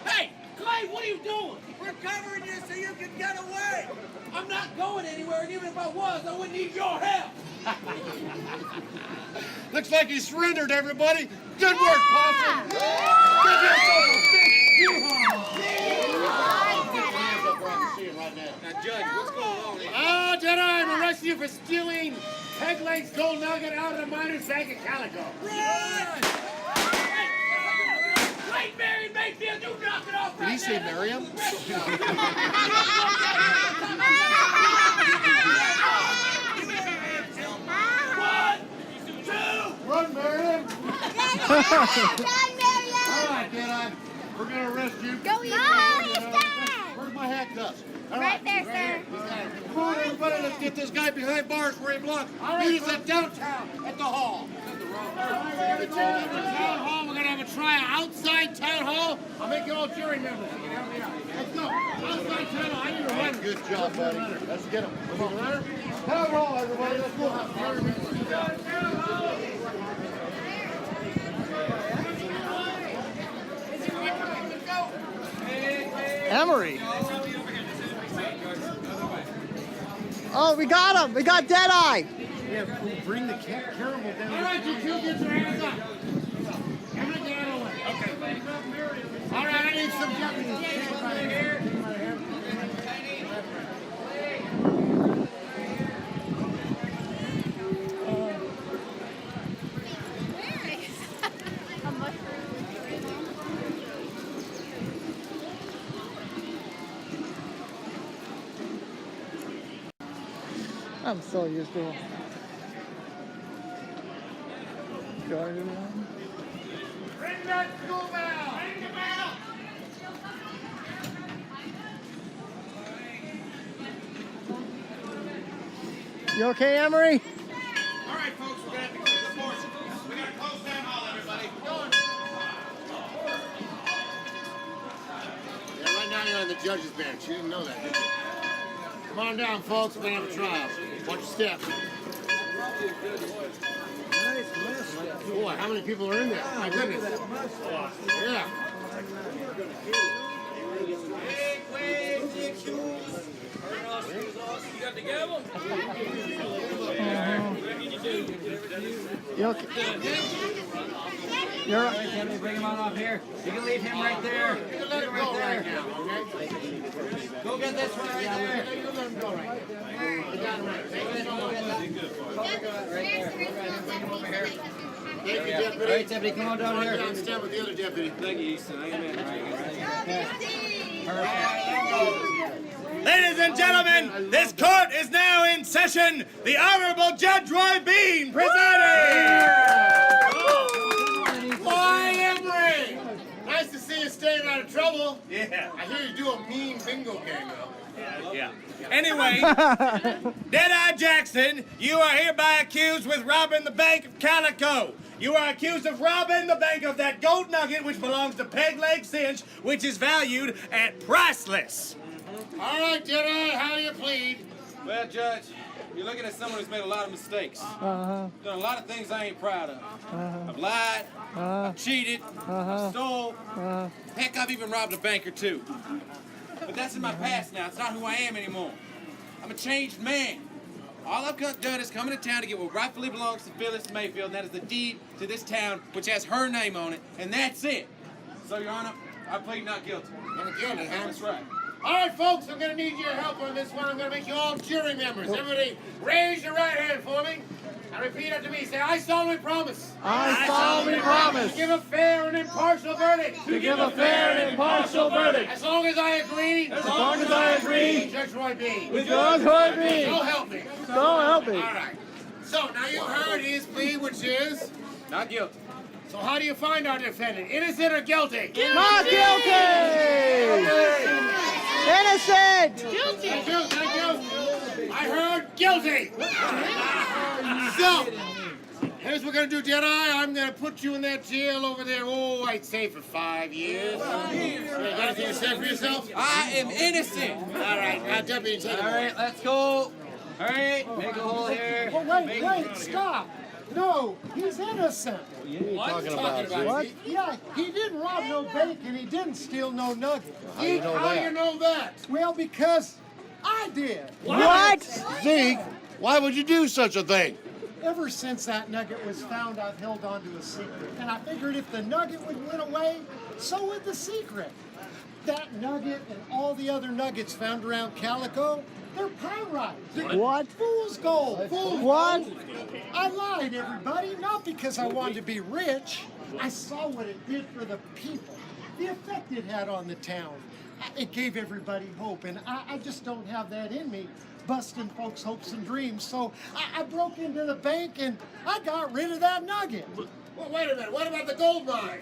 Hey, Clay, what are you doing? We're covering you so you can get away. I'm not going anywhere, and even if I was, I wouldn't need your help. Looks like he surrendered, everybody. Good work, Posse. Give yourself a big yeehaw. Now, Judge, what's going on here? Oh, Jedi, I'm arresting you for stealing Peg Leg's gold nugget out of the miner's bag of calico. Run! Wait, Mary Mayfield, you knock it off right Did he say now. Miriam? One, two. Run, Miriam. All right, Jedi. We're going to arrest you. Go eat it. Where's my handcuffs? All Right there, sir. Come on, everybody. Let's get this guy behind bars where he belongs. Meet us at downtown at the hall. At the town hall, we're going to have a trial outside town hall. I'll make you all jury members. You can help me out. Let's go. Outside town hall. I need a runner. Good job, buddy. Let's get him. Come on. Town hall, everybody. Let's go. Jury members. Emery. Oh, we got him. We got Deadeye. Yeah, bring the caramel down. All right, you two, get your hands up. I'm going to get out of the way. I'm so used to it. Ring that school bell! Ring the bell! You okay, Emery? All right, folks, we're gonna have to keep this force. We gotta close down hall, everybody. Yeah, right now you're on the judge's bench. You didn't know that, did you? Come on down, folks. We're gonna have a trial. Watch your steps. Boy, how many people are in there? My goodness. Yeah. You got the gavel? You okay? You're right. Somebody bring him on up here. You can leave him right there. You can let him go right now, okay? Go get this one right there. You can let him go right now. You got him right. Thank you so much. Thank you, deputy. All right, deputy, come on down here. Down step with the other deputy. Thank you, Easton. Amen. Ladies and gentlemen, this court is now in session. The Honorable Judge Roy Bean presiding. Why, Emery? Nice to see you staying out of trouble. Yeah. I hear you do a mean bingo game, though. Yeah. Anyway, Deadeye Jackson, you are hereby accused with robbing the Bank of Calico. You are accused of robbing the bank of that gold nugget which belongs to Peg Leg Cinch, which is valued at priceless. All right, Deadeye, how do you plead? Well, Judge, you're looking at someone who's made a lot of mistakes. Done a lot of things I ain't proud of. I've lied, I've cheated, I've stole. Heck, I've even robbed a bank or two. But that's in my past now. It's not who I am anymore. I'm a changed man. All I've done is come into town to get what rightfully belongs to Phyllis Mayfield, and that is the deed to this town, which has her name on it, and that's it. So, Your Honor, I plead not guilty. Not guilty, huh? That's right. All right, folks, I'm going to need your help on this one. I'm going to make you all jury members. Everybody, raise your right hand for me. Now repeat after me. Say, I solemnly promise. I solemnly promise To give a fair and impartial verdict. to give a fair and impartial verdict. As long as I agree. As long as I agree. With Judge Roy B. With Judge Roy B. So help me. So help me. All right. So now you heard his plea, which is. Not guilty. So how do you find our defendant? Innocent or guilty? Not guilty. Innocent. Thank you. Thank you. I heard guilty. So. Here's what we're gonna do, Deadeye. I'm gonna put you in that jail over there. Oh, I'd say for 5 years. You got anything to say for yourself? I am innocent. All right, now deputy, take it All away. right, let's go. All right, make a hole here. Wait, stop. No, he's innocent. Talking about What? Yeah, he didn't rob no bank and he didn't steal no nugget. How do you know that? Well, because I did. What? Zeke, why would you do such a thing? Ever since that nugget was found, I've held on to a secret. And I figured if the nugget went away, so would the secret. That nugget and all the other nuggets found around Calico, they're pyrite. What? Fool's gold. Fool's What? gold. I lied, everybody, not because I wanted to be rich. I saw what it did for the people, the effect it had on the town. It gave everybody hope, and I just don't have that in me, busting folks' hopes and dreams. So I broke into the bank and I got rid of that nugget. Well, wait a minute. What about the gold mine?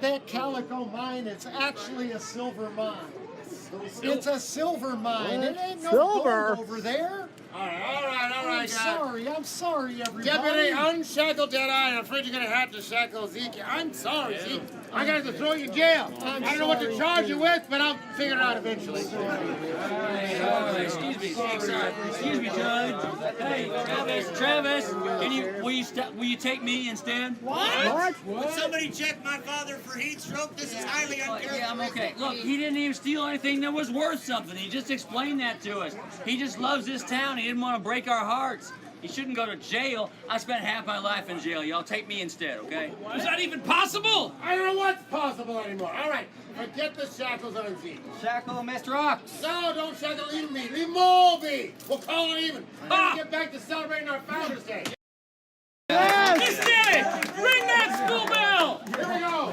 That Calico mine, it's actually a silver mine. It's a silver mine. It ain't no Silver? gold over there. All right, I'm sorry, everybody. Deputy, unshackle Deadeye. I'm afraid you're going to have to shackle Zeke. I'm sorry, Zeke. I got to throw you in jail. I don't know what to charge you with, but I'll figure it out eventually. Excuse me, Judge. Hey, Travis, will you take me instead? What? Would somebody check my father for heat stroke? This is highly uncharacteristic. Yeah, I'm okay. Look, he didn't even steal anything that was worth something. He just explained that to us. He just loves this town. He didn't want to break our hearts. He shouldn't go to jail. I spent half my life in jail. Y'all take me instead, okay? Is that even possible? I don't know what's possible anymore. All right, forget the shackles on Zeke. Shackle Mr. Rocks. No, don't shackle even me. Leave them all be. We'll call it even. Then Ah! we get back to celebrating our Founders Day. Yes! This did it! Ring that school bell! Here we go.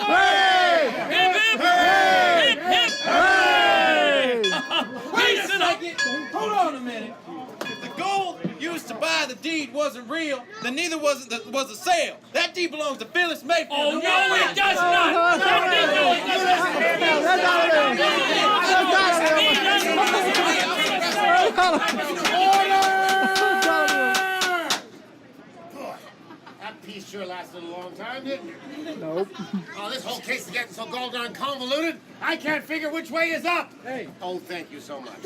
Hooray! Hip, hip! Hooray! Hip, hip! Hooray! Wait a second! Hold on a minute. wasn't real, then neither was the sale. That deed belongs to Phyllis Mayfield. Oh, no, it does not! That piece sure lasted a long time, didn't it? Nope. Oh, this whole case is getting so gall darn convoluted, I can't figure which way is up. Hey. Oh, thank you so much.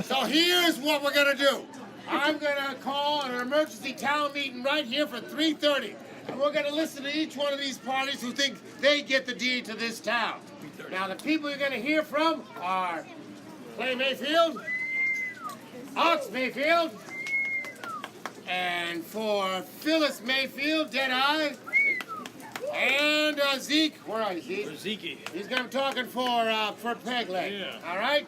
So here's what we're gonna do. I'm gonna call an emergency town meeting right here for 3:30. And we're gonna listen to each one of these parties who think they get the deed to this town. Now, the people you're gonna hear from are Clay Mayfield, Ox Mayfield, and for Phyllis Mayfield, Deadeye, and Zeke. Where are you, Zeke? Zeke. He's gonna be talking for Peg Leg. Yeah. All right.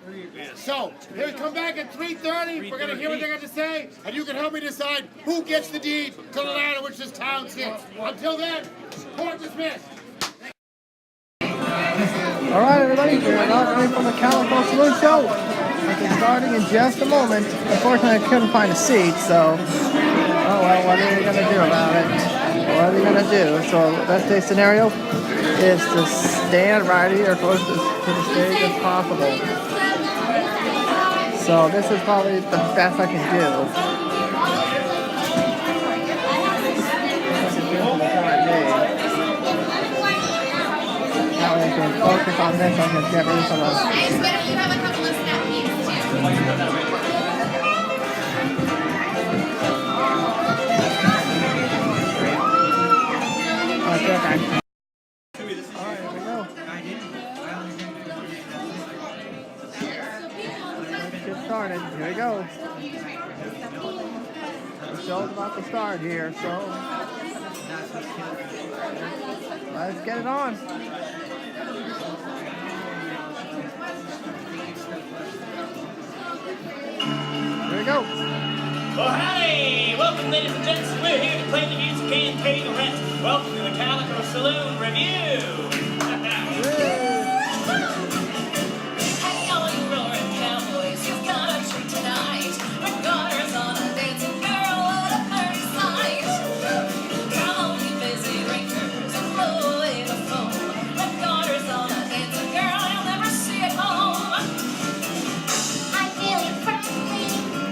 So he'll come back at 3:30. We're gonna hear what they're gonna say, and you can help me decide who gets the deed to the land in which this town sits. Until then, court dismissed. All right, everybody, we're not ready for the Calico Saloon Show. It's starting in just a moment. Unfortunately, I couldn't find a seat, so oh well, what are they gonna do about it? What are they gonna do? So the best case scenario is to stand right here close to the stage as possible. So this is probably the best I can do. Now we can focus on this. I can get rid of some of those. It's better you have a couple of snap peas too. Okay. Alright, here we go. Let's get started. Here we go. The show's about to start here, so let's get it on. Here we go. Well, howdy! Welcome, ladies and gents. We're here to play the music and pay the rent. Welcome to the Calico Saloon Review. Hey, all you roaring cowboys, you've got a treat tonight. With garters on a dancing girl, what a pretty sight. Come on, you busy drinkers, and blow away the foam. With garters on a dancing girl, you'll never see it home. I'm feeling friendly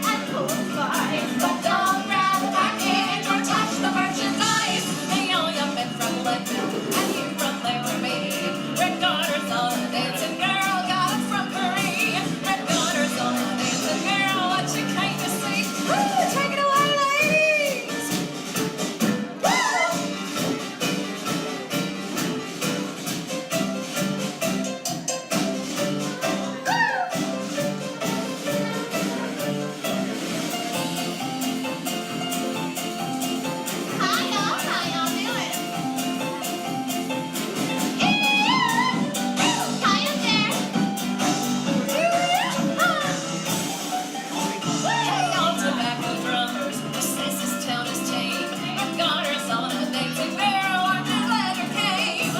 and full of fight, but don't grab the package or touch the merchandise. Hey, all you men from Leadville and you from Laramie, red garters on a dancing girl, got it from Paris. Red garters on a dancing girl, what you came to see. Woo, take it away, ladies. Woo! How y'all doing? Hi up there. Hey, all tobacco drummers, who says this town is tame? With garters on a dancing girl, I'm just glad you came.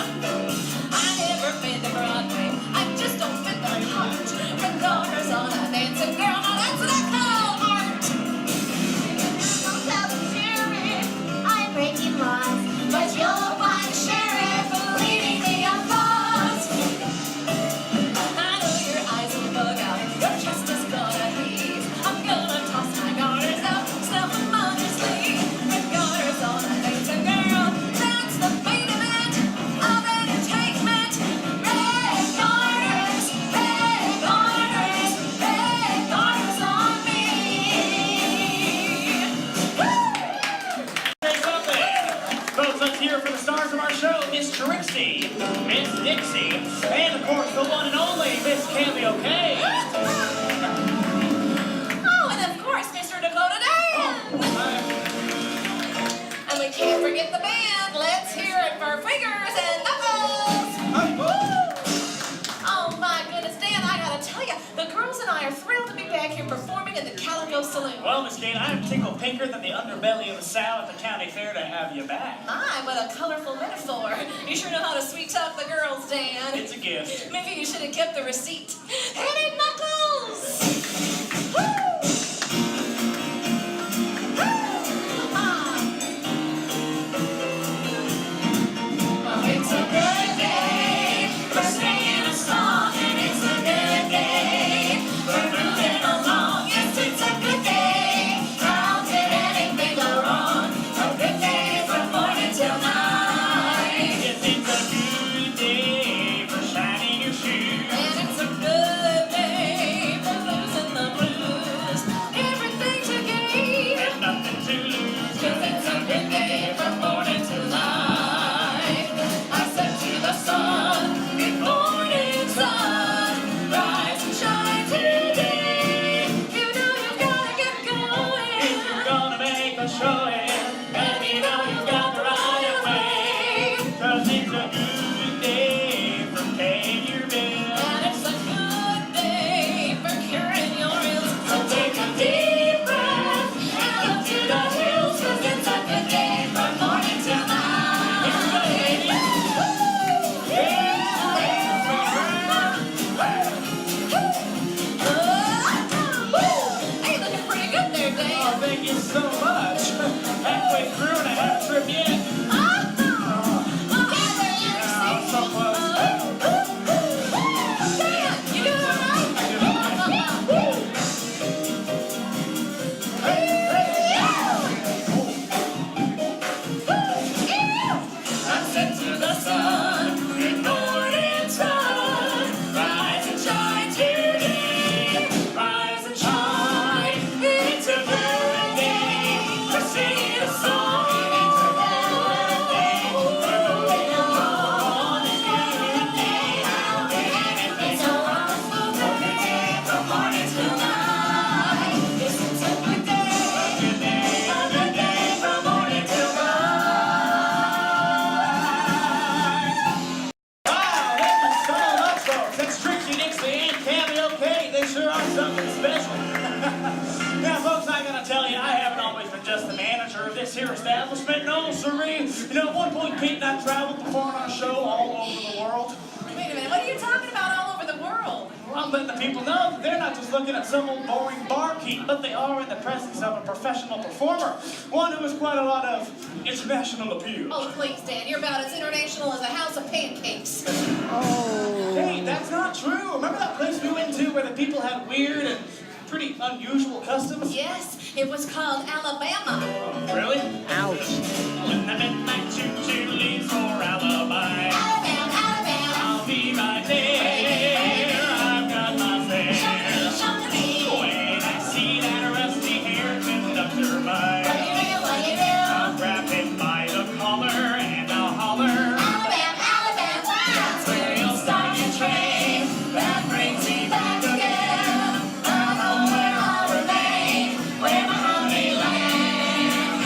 I never been to Broadway, I just don't fit the part. With garters on a dancing girl, now that's what I call art. Don't tell the jury I'm breaking laws, but you'll find sheriff leading the applause. I know your eyes will bug out, your chest is gonna heave. I'm gonna toss my garters out, stuff them on your sleeve. With garters on a dancing girl, that's the main event of entertainment. Red garters, red garters, red garters on me. Say something. Folks, let's hear from the stars of our show, Miss Trixie, Miss Dixie, and of course the one and only Miss Cameo K. Oh, and of course Mr. Dakota Dan. And we can't forget the band. Let's hear it for Fingers and Knuckles. Woo! Oh my goodness, Dan, I gotta tell you, the girls and I are thrilled to be back here performing in the Calico Saloon. Well, Miss Kate, I'm tickled pinker than the underbelly of the sow at the county fair to have you back. My, what a colorful metaphor. You sure know how to sweet talk the girls, Dan. It's a gift. Maybe you should have kept the receipt. Hit it, Knuckles! Woo! Woo! into the sun. Good morning, sun. Rise and shine today. Rise and shine. It's a birthday. We're singing a song. It's a birthday. We're moving along. It's a good day. It's a wonderful birthday from morning till night. It's a good day. A good day from morning till night. Wow, thank you so much, folks. That's Trixie, Dixie, and Cammy. Okay, they sure are something special. Now, folks, I gotta tell you, I haven't always been just the manager of this here establishment. No, sirree. You know, at one point, Pete and I traveled performing our show all over the world. Wait a minute, what are you talking about all over the world? Well, I'm letting the people know that they're not just looking at some old boring barkeep, but they are in the presence of a professional performer, one who has quite a lot of international appeal. Oh, please, Dan, you're about as international as a house of pancakes. Hey, that's not true. Remember that place we went to where the people had weird and pretty unusual customs? Yes, it was called Alabama. Really? Ouch. When the midnight choo-choo leaves for Alabama, I'll be right there. I've got my fare. When I see that rusty-haired conductor by, I'll grab him by the collar and I'll holler. That's where you'll start your train. That brings me back again. I know where I'll remain, where my honey land.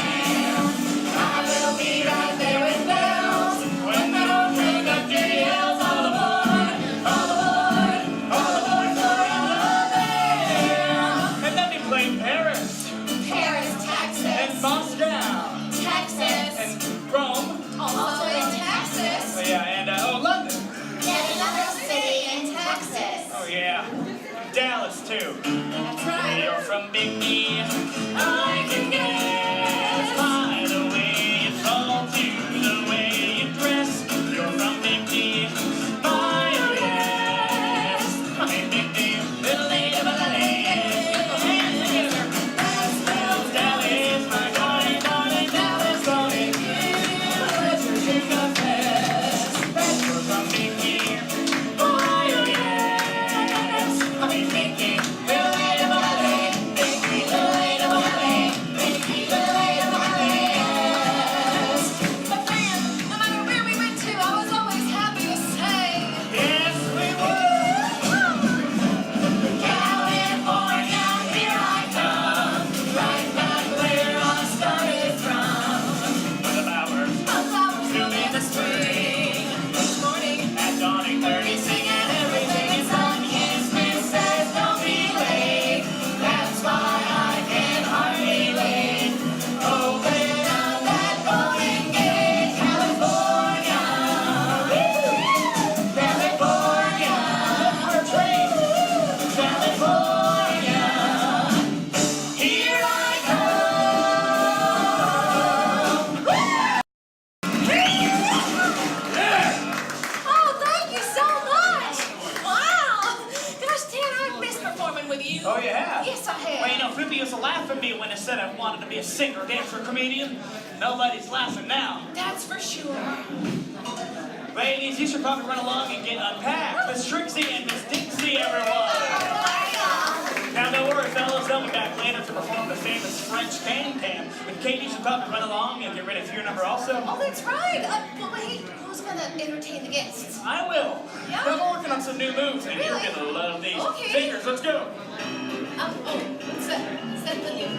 I will be right there with bells when the old conductor yells, all aboard, all aboard, all aboard for Alabama. And then we played Paris, Paris, Texas. and Moscow, Texas. and Rome, Also in Texas. oh yeah, and London. Yet another city in Texas. Oh yeah, Dallas too. That's right. You're from Big D. I can guess by the way you talk to the way you dress. You're from Big D. By your yes. Hey, Big D. Little lady, little lady. Put your hands together. That spells Dallas. My darling, darling Dallas, darling. Pleasure to confess that you're from Big D. By your yes. I mean, Big D. Little lady, little lady. Big D. Little lady, little lady. Big D. Little lady, little lady. But man, no matter where we went to, I was always happy to say, Yes, we would. California, here I come, right back where I started from. For the flowers, The flowers bloom in the spring. Each morning at dawning 30, singing everything is on. Kiss me, says don't be late. That's why I can hardly wait. Open up that golden gate, California. California. our train. California. Here I come. Oh, thank you so much. Wow. Gosh, Dan, I've missed performing with you. Oh, you have? Yes, I have. Well, you know, Flippy used to laugh at me when I said I wanted to be a singer, dancer, comedian. Nobody's laughing now. That's for sure. Ladies, you should probably run along and get unpacked. Miss Trixie and Miss Dixie, everyone. Now, don't worry, fellas. They'll be back later to perform the famous French can-can. And Katie should probably run along and get ready for your number also. Oh, that's right. But wait, who's going to entertain the guests? I will. Yeah? I'm working on some new moves, and you're Really? gonna love these Okay. fingers. Let's go. What's that? Is that the new?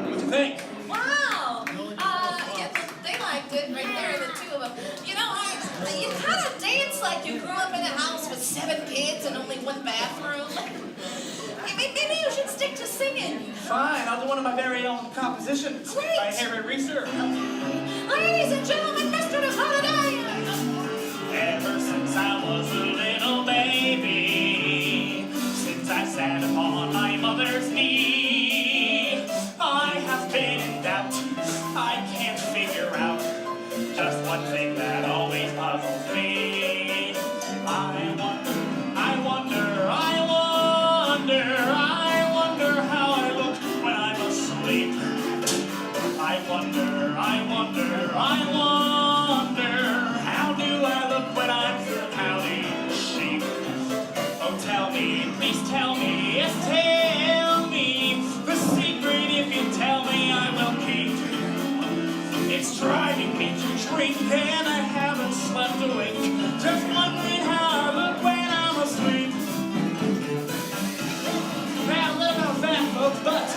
What you think? Wow. Yeah, they liked it right there, the two of them. You know, you kind of dance like you grew up in a house with 7 kids and only 1 bathroom. Maybe you should stick to singing. Fine, I'll do one of my very own compositions. Great. By Harry Reeser. Ladies and gentlemen, Mr. Holiday. Ever since I was a little baby, since I sat upon my mother's knee, I have been in doubt. I can't figure out just one thing that always puzzles me. I wonder how I look when I'm asleep. I how do I look when I'm surrounding sheep? Oh, tell me, please tell me, yes, tell me the secret. If you tell me, I will keep. It's driving me to drink, and I haven't slept a wink. Just wondering how I look when I'm asleep. Now, a little known fact, folks, but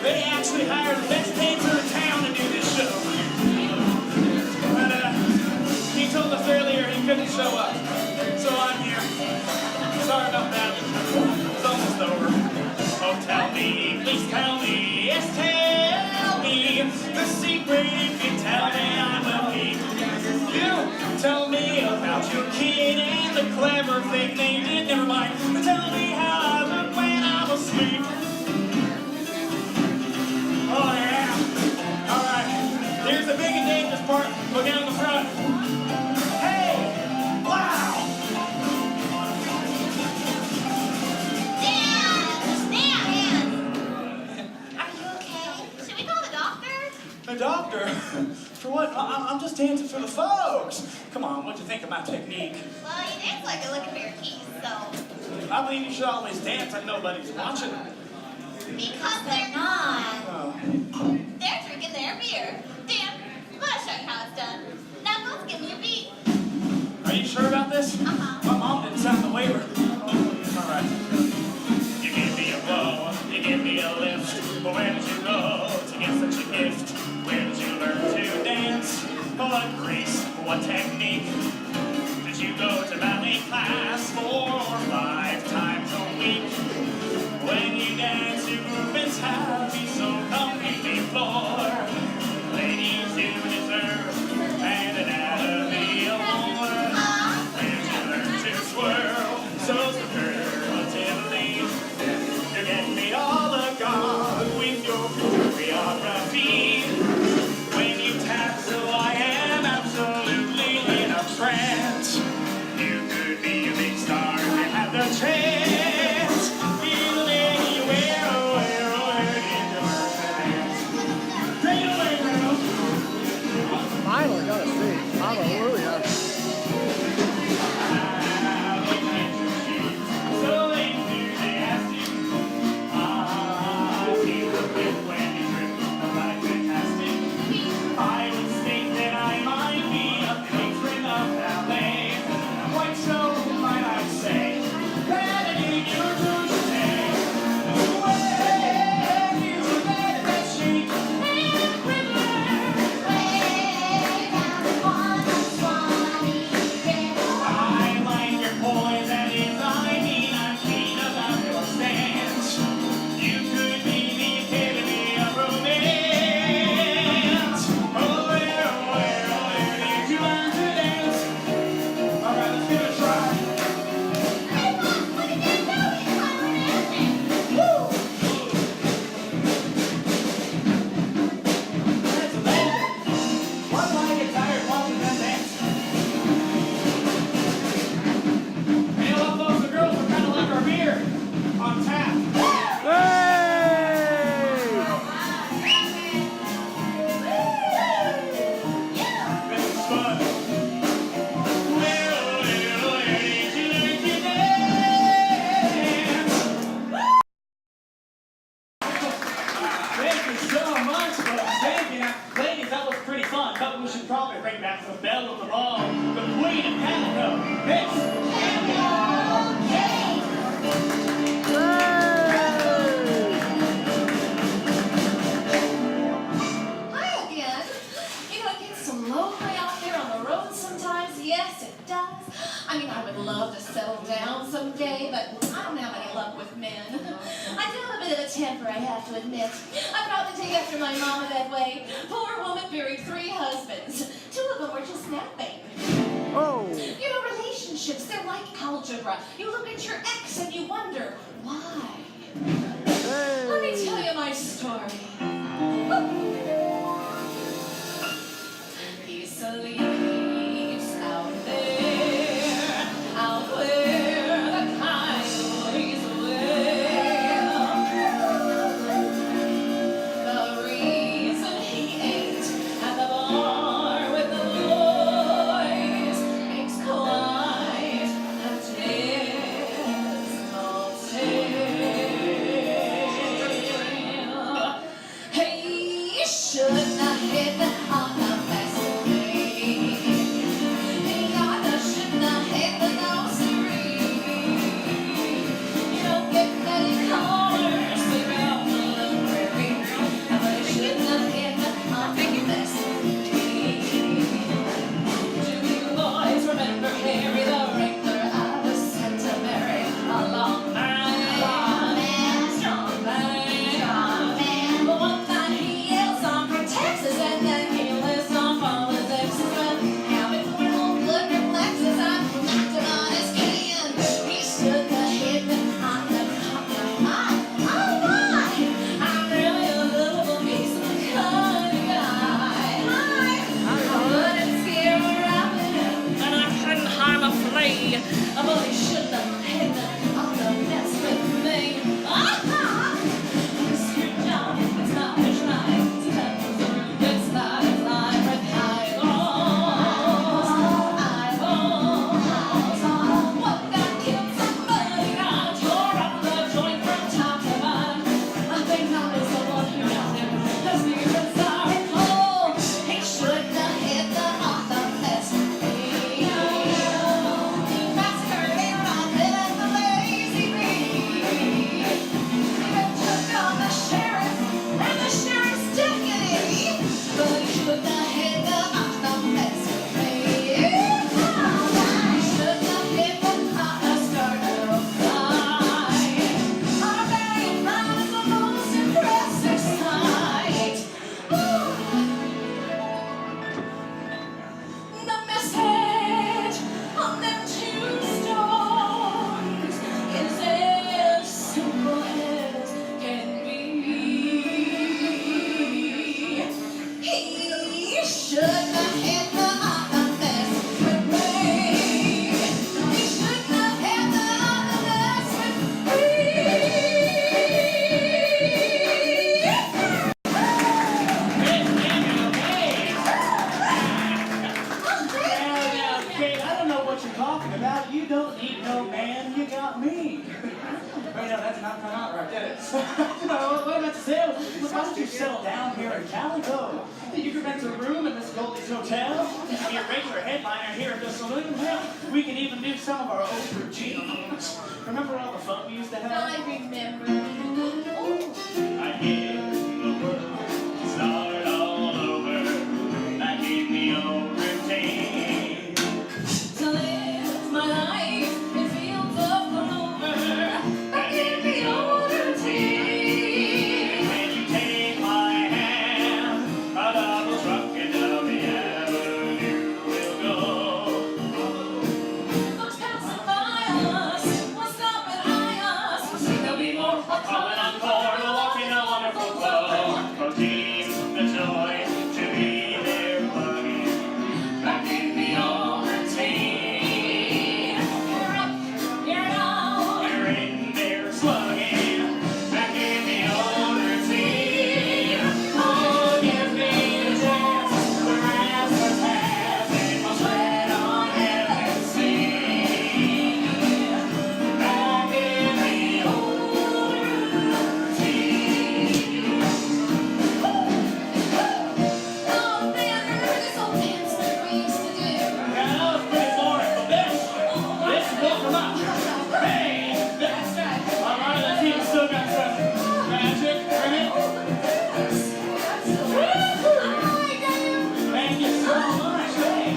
they actually hired the best dancer in town to do this show. But he told us earlier he couldn't show up, so I'm here. Sorry about that. It's almost over. Oh, tell me, please tell me, yes, tell me the secret. If you tell me, I will keep. You tell me about your kid and the clever thing they did. Never mind. Tell me how I look when I'm asleep. Oh, yeah. All right. Here's the big and dangerous part. Go down the front. Hey! Wow! The doctor? For what? I'm just dancing for the folks. Come on, what'd you think of my technique? Well, you dance like you're looking for your keys, so... I believe you should always dance like nobody's watching. Because they're not. Oh. They're drinking their beer. Dan, let me show you how it's done. Now, both give me a beat. Are you sure about this? Uh-huh. My mom didn't sign the waiver. All right. You give me a blow, you give me a lift. But where did you go to get such a gift? Where did you learn to dance? What grace, what technique? Did you go to ballet class 4 or 5 times a week? When you dance, your movements have me so completely floored. Ladies, you deserve an anatomy award. Where did you learn to swirl so superlatively? You get me all agog with your choreography. When you tap, so I am absolutely in a trance. You could be a big star if you had the chance. Feel anywhere, where did you learn to dance? Take it away, girl. Finally got a seat. Hallelujah. So enthusiastic. Feel the wind when you trip, like fantastic. I would state that I might be a patron of ballet. Quite so, might I say, that I need your room today. When you let that shake I like your poise, that is, I mean, I'm keen about your stance. You could be the epitome of romance. Oh, where did you learn to dance? All right, let's give it a try. Woo! That's amazing. Why do I get tired watching them dance? Hey, well, folks, the girls are kind of like our beer on tap. This is fun. Where did you learn to dance? Thank you so much, folks. Thank you. Now, ladies, that was pretty fun, but we should probably bring back the belle of them all, the queen of Calico, Miss Hi again. You know, it gets so lonely out there on the road sometimes. Yes, it does. I mean, I would love to settle down someday, but I don't have any luck with men. I do have a bit of a temper, I have to admit. I probably take after my mama that way. Poor woman buried 3 husbands. 2 of them were just napping. Oh. You know, relationships, they're like algebra. You look at your ex and you wonder, why? Hey. Let me tell you my story. He sleeps out there, out where the coyotes wail. The reason he ain't this. What I meant to say was, why don't you settle down here in Calico? You could rent a room in this Goldie's Hotel. You could be a regular headliner here at the saloon. Hell, we could even do some of our old routines. Remember all the fun we used to have? I remember. I hear the world start all over, back in the old routine. To live my life in fields of clover, back in the old routine. When you take my hand, a double truck and down the avenue we'll go. Folks passing by us, will stop and eye us. There'll be more calling on board, walking a wonderful flow. Protein, the joy to be there plugging, back in the old routine. You're up, you're down. You're in there slugging, back in the old routine. Oh, give me a chance, the rest was passing, I'll tread on heaven's sea. Back in the old routine. Oh man, remember this old dance that we used to do? Yeah, that was pretty boring, but this will come out. Hey! That's right. A lot of the team still got some magic in it. Thank you so much. Hey,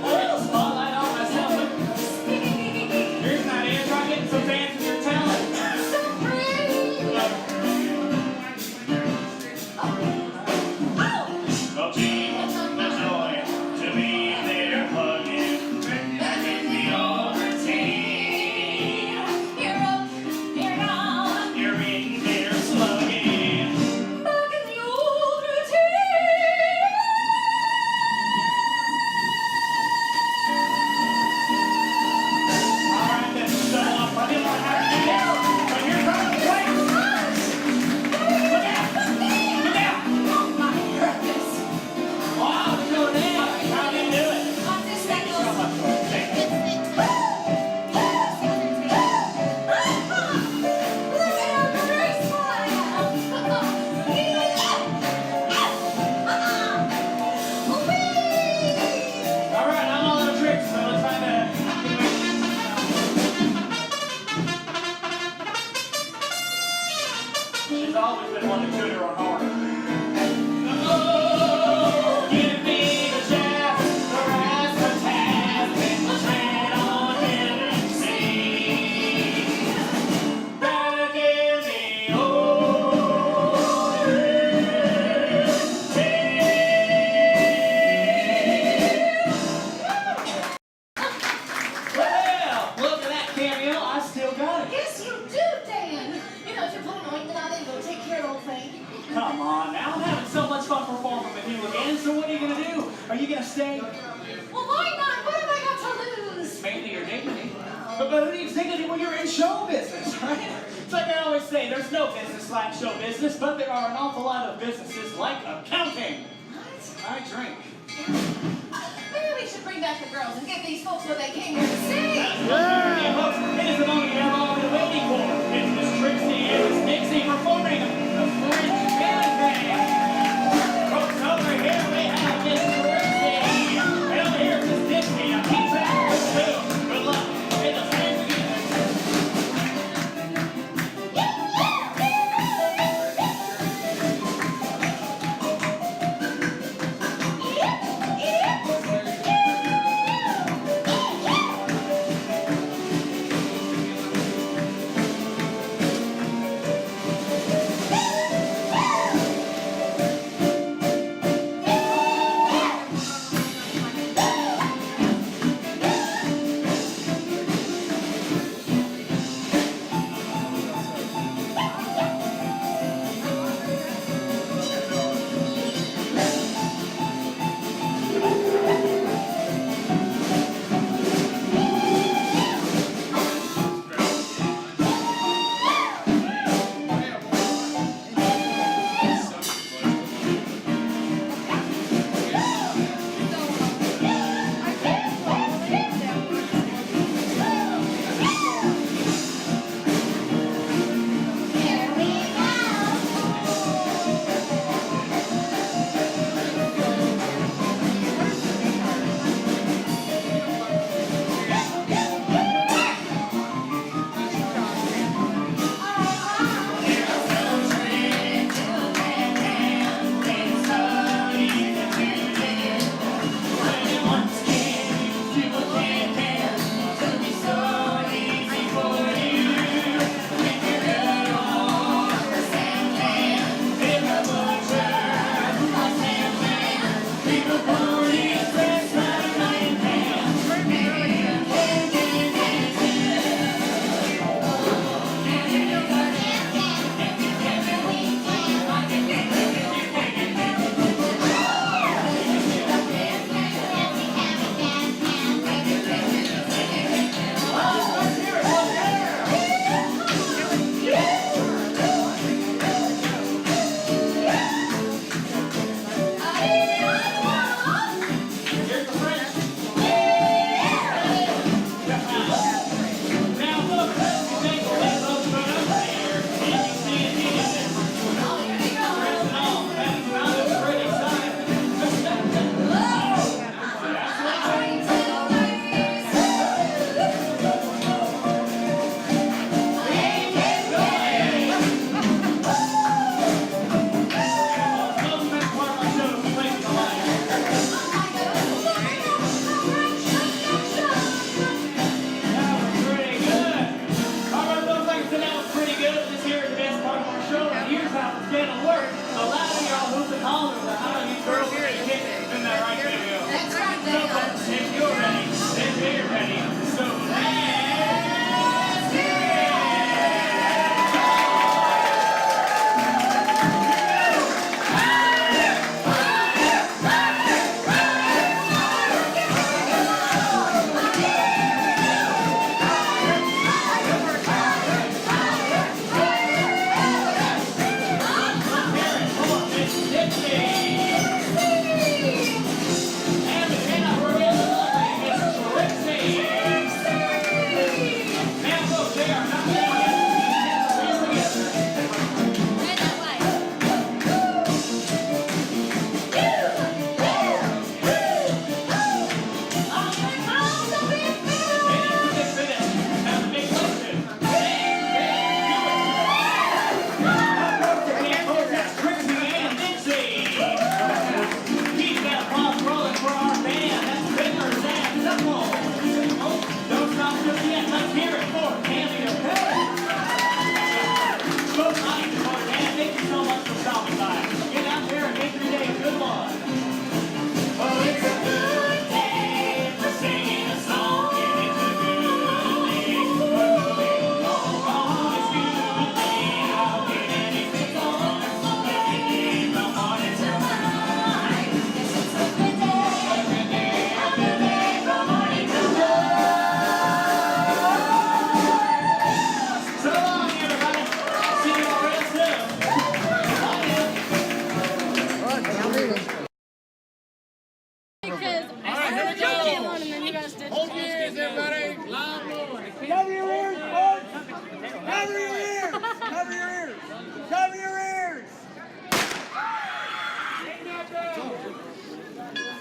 I get the spotlight on myself. Here's an idea. Try getting some fans with your talent. Oh, gee, the joy to be there hugging, back in the old routine. You're up, you're down. You're in there slugging. Back in the old routine. All right, then, so I didn't want to have to do that. But here's how to play. Look out! Look out! Oh my goodness. Wow, we're doing that. How do you do it? On this Thank you so much. Thank you. All right, I'm all out of tricks, so let's try that. She's always been one to tutor her hard. Oh, give me the shaft, the rascals, and we'll tread on heaven's sea. Back in the old routine. Well, look at that cameo. I still got it. Yes, you do, Dan. You know, if you're putting ointment on it, it'll take care of the whole thing. Come on now, I'm having so much fun performing with you again, so what are you going to do? Are you going to stay? Well, why not? What have I got to lose? Mainly your dignity. But who needs dignity when you're in show business, right? It's like I always say, there's no business like show business, but there are an awful lot of businesses like accounting. What? I drink. Maybe we should bring back the girls and give these folks what they came here to see. Yeah, folks, it is the moment you have all been waiting for. It's Miss Trixie and Miss Dixie performing the French Band Band. Folks, over here we have Miss Trixie. And over here is Miss Dixie. Now keep track of the two. Good luck. In the hands again.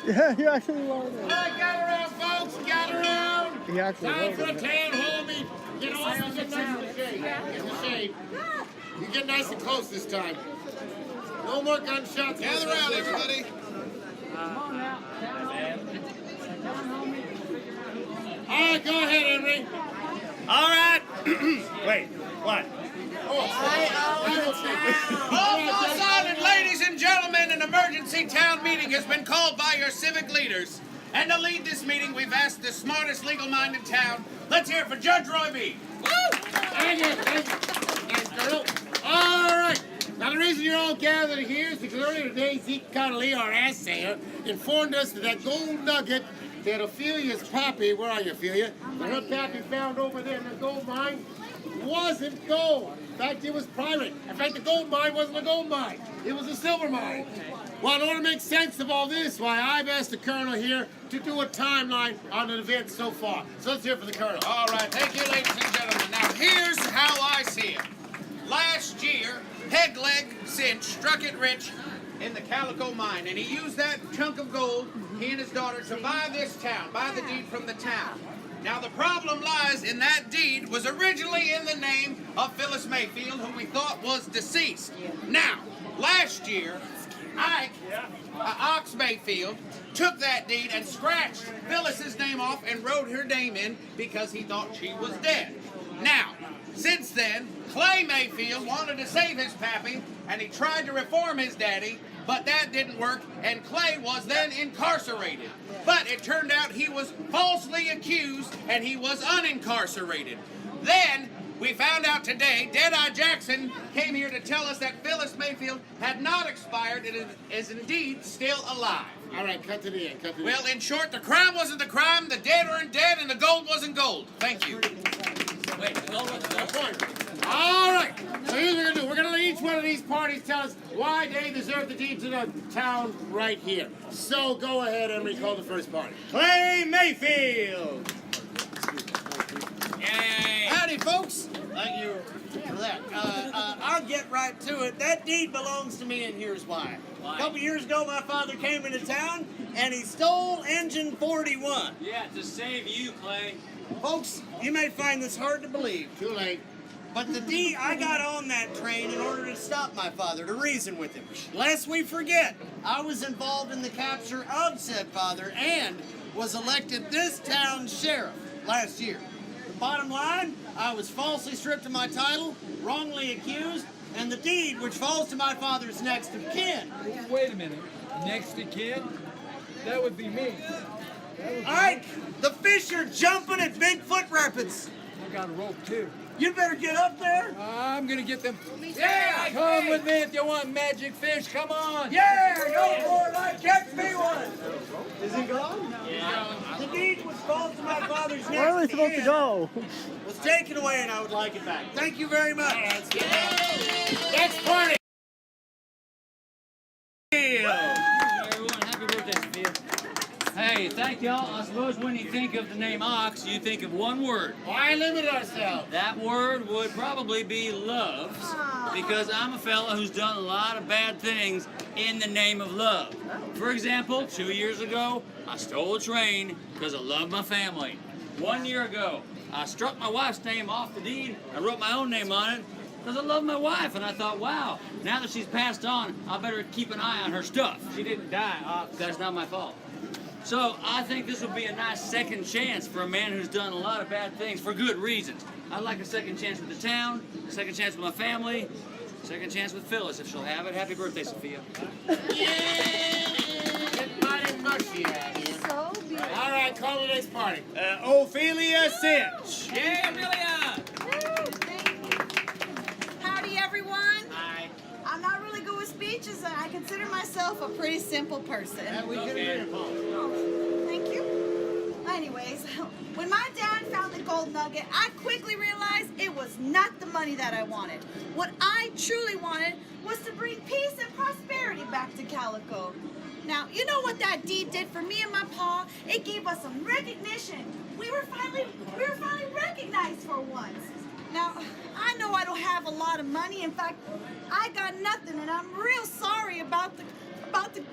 Yeah, you actually loaded it. All right, gather around, folks. Gather around. He actually Time for a loaded it. tan hold me. Get all you get nice in the shade. Get in the shade. You get nice and close this time. No more gunshots. Gather around, everybody. All right, go ahead, Emery. All right. Wait, what? All silent, ladies and gentlemen, an emergency town meeting has been called by your civic leaders. And to lead this meeting, we've asked the smartest legal mind in town. Let's hear it for Judge Roy B. Woo! Thank you. Thanks, Colonel. All right. Now, the reason you're all gathered here is because earlier today, Zeke Connolly, our assayer, informed us that that gold nugget that Ophelia's pappy, where are you, Ophelia? That her pappy found over there in the gold mine wasn't gold. In fact, it was pirate. In fact, the gold mine wasn't a gold mine. It was a silver mine. Well, in order to make sense of all this, why, I've asked the Colonel here to do a timeline on an event so far. So let's hear it for the Colonel. All right, thank you, ladies and gentlemen. Now, here's how I see it. Last year, Peg Leg Cinch struck it rich in the Calico mine, and he used that chunk of gold, he and his daughter, to buy this town, buy the deed from the town. Now, the problem lies in that deed was originally in the name of Phyllis Mayfield, who we thought was deceased. Now, last year, Ike, Ox Mayfield, took that deed and scratched Phyllis's name off and wrote her name in because he thought she was dead. Now, since then, Clay Mayfield wanted to save his pappy, and he tried to reform his daddy, But that didn't work, and Clay was then incarcerated. But it turned out he was falsely accused, and he was unincarcerated. Then, we found out today, Deadeye Jackson came here to tell us that Phyllis Mayfield had not expired and is indeed still alive. All right, cut to the end. Cut to the Well, end. in short, the crime wasn't the crime, the dead weren't dead, and the gold wasn't gold. Thank you. Wait, the gold wasn't gold. All right. So here's what we're gonna do. We're gonna let each one of these parties tell us why they deserve the deed to the town right here. So go ahead, Emery. Call the first party. Clay Mayfield. Yay. Howdy, folks. Thank you for that. I'll get right to it. That deed belongs to me, and here's why. Why? A couple years ago, my father came into town, and he stole engine 41. Yeah, to save you, Clay. Folks, you may find this hard to believe, Too late. but the deed, I got on that train in order to stop my father, to reason with him. Lest we forget, I was involved in the capture of said father and was elected this town's sheriff last year. The bottom line, I was falsely stripped of my title, wrongly accused, and the deed, which falls to my father's next of kin. Wait a minute. Next to kid? That would be me. All right, the fish are jumping at Bigfoot Rapids. I got a rope too. You better get up there. I'm gonna get them. Yeah, come with me if you want magic fish. Come on. Yeah, go for it. I catch me one. Is he gone? The deed which falls to my father's next Where are we of supposed to kin go? was taken away, and I would like it back. Thank you very much. Next party. Everyone, happy birthday, Sophia. Hey, thank y'all. I suppose when you think of the name Ox, you think of one word. Why limit ourselves? That word would probably be loves, because I'm a fella who's done a lot of bad things in the name of love. For example, 2 years ago, I stole a train because I love my family. 1 year ago, I struck my wife's name off the deed. I wrote my own name on it because I love my wife, and I thought, wow, now that she's passed on, I better keep an eye on her stuff. She didn't die, Ox. That's not my fault. So I think this would be a nice second chance for a man who's done a lot of bad things for good reasons. I'd like a second chance with the town, a second chance with my family, a second chance with Phyllis if she'll have it. Happy birthday, Sophia. Get mighty mushy out here. So beautiful. All right, call the next party. Ophelia Cinch. Yeah, Amelia! Howdy, everyone. Hi. I'm not really good with speeches, and I consider myself a pretty simple person. We can agree upon. Thank you. Anyways, when my dad found the gold nugget, I quickly realized it was not the money that I wanted. What I truly wanted was to bring peace and prosperity back to Calico. Now, you know what that deed did for me and my pa? It gave us some recognition. We were finally recognized for once. Now, I know I don't have a lot of money. In fact, I got nothing, and I'm real sorry about the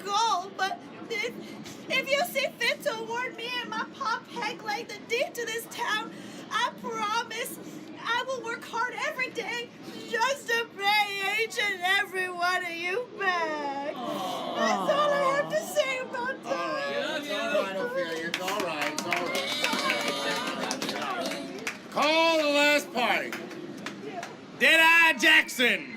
gold. But if you see fit to award me and my pa Pegleg the deed to this town, I promise I will work hard every day just to pay each and every one of you back. That's all I have to say about that. It's all right, Ophelia. It's all right. It's all right. Call the last party. Deadeye Jackson.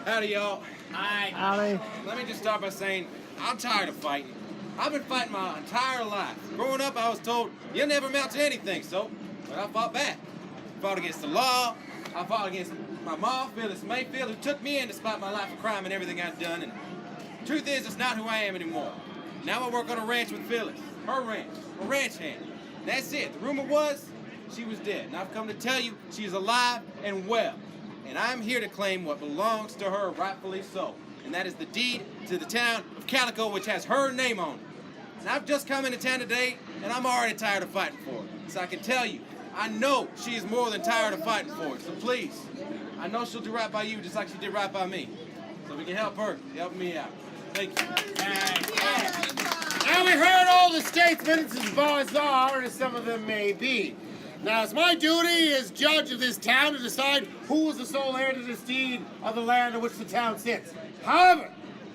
Howdy, y'all. Hi. Howdy. Let me just start by saying I'm tired of fighting. I've been fighting my entire life. Growing up, I was told you'll never amount to anything, but I fought back. I fought against the law. I fought against my mom, Phyllis Mayfield, who took me in despite my life of crime and everything I'd done. And the truth is, it's not who I am anymore. Now I work on a ranch with Phyllis, her ranch, a ranch hand. And that's it. The rumor was she was dead. And I've come to tell you she's alive and well. And I'm here to claim what belongs to her rightfully so. And that is the deed to the town of Calico, which has her name on it. And I've just come into town today, and I'm already tired of fighting for it. So I can tell you, I know she is more than tired of fighting for it. So please, I know she'll do right by you just like she did right by me. So we can help her, help me out. Thank you. Now we heard all the statesmen, as bizarre as some of them may be. Now it's my duty as judge of this town to decide who is the sole heir to this deed of the land on which the town sits. However,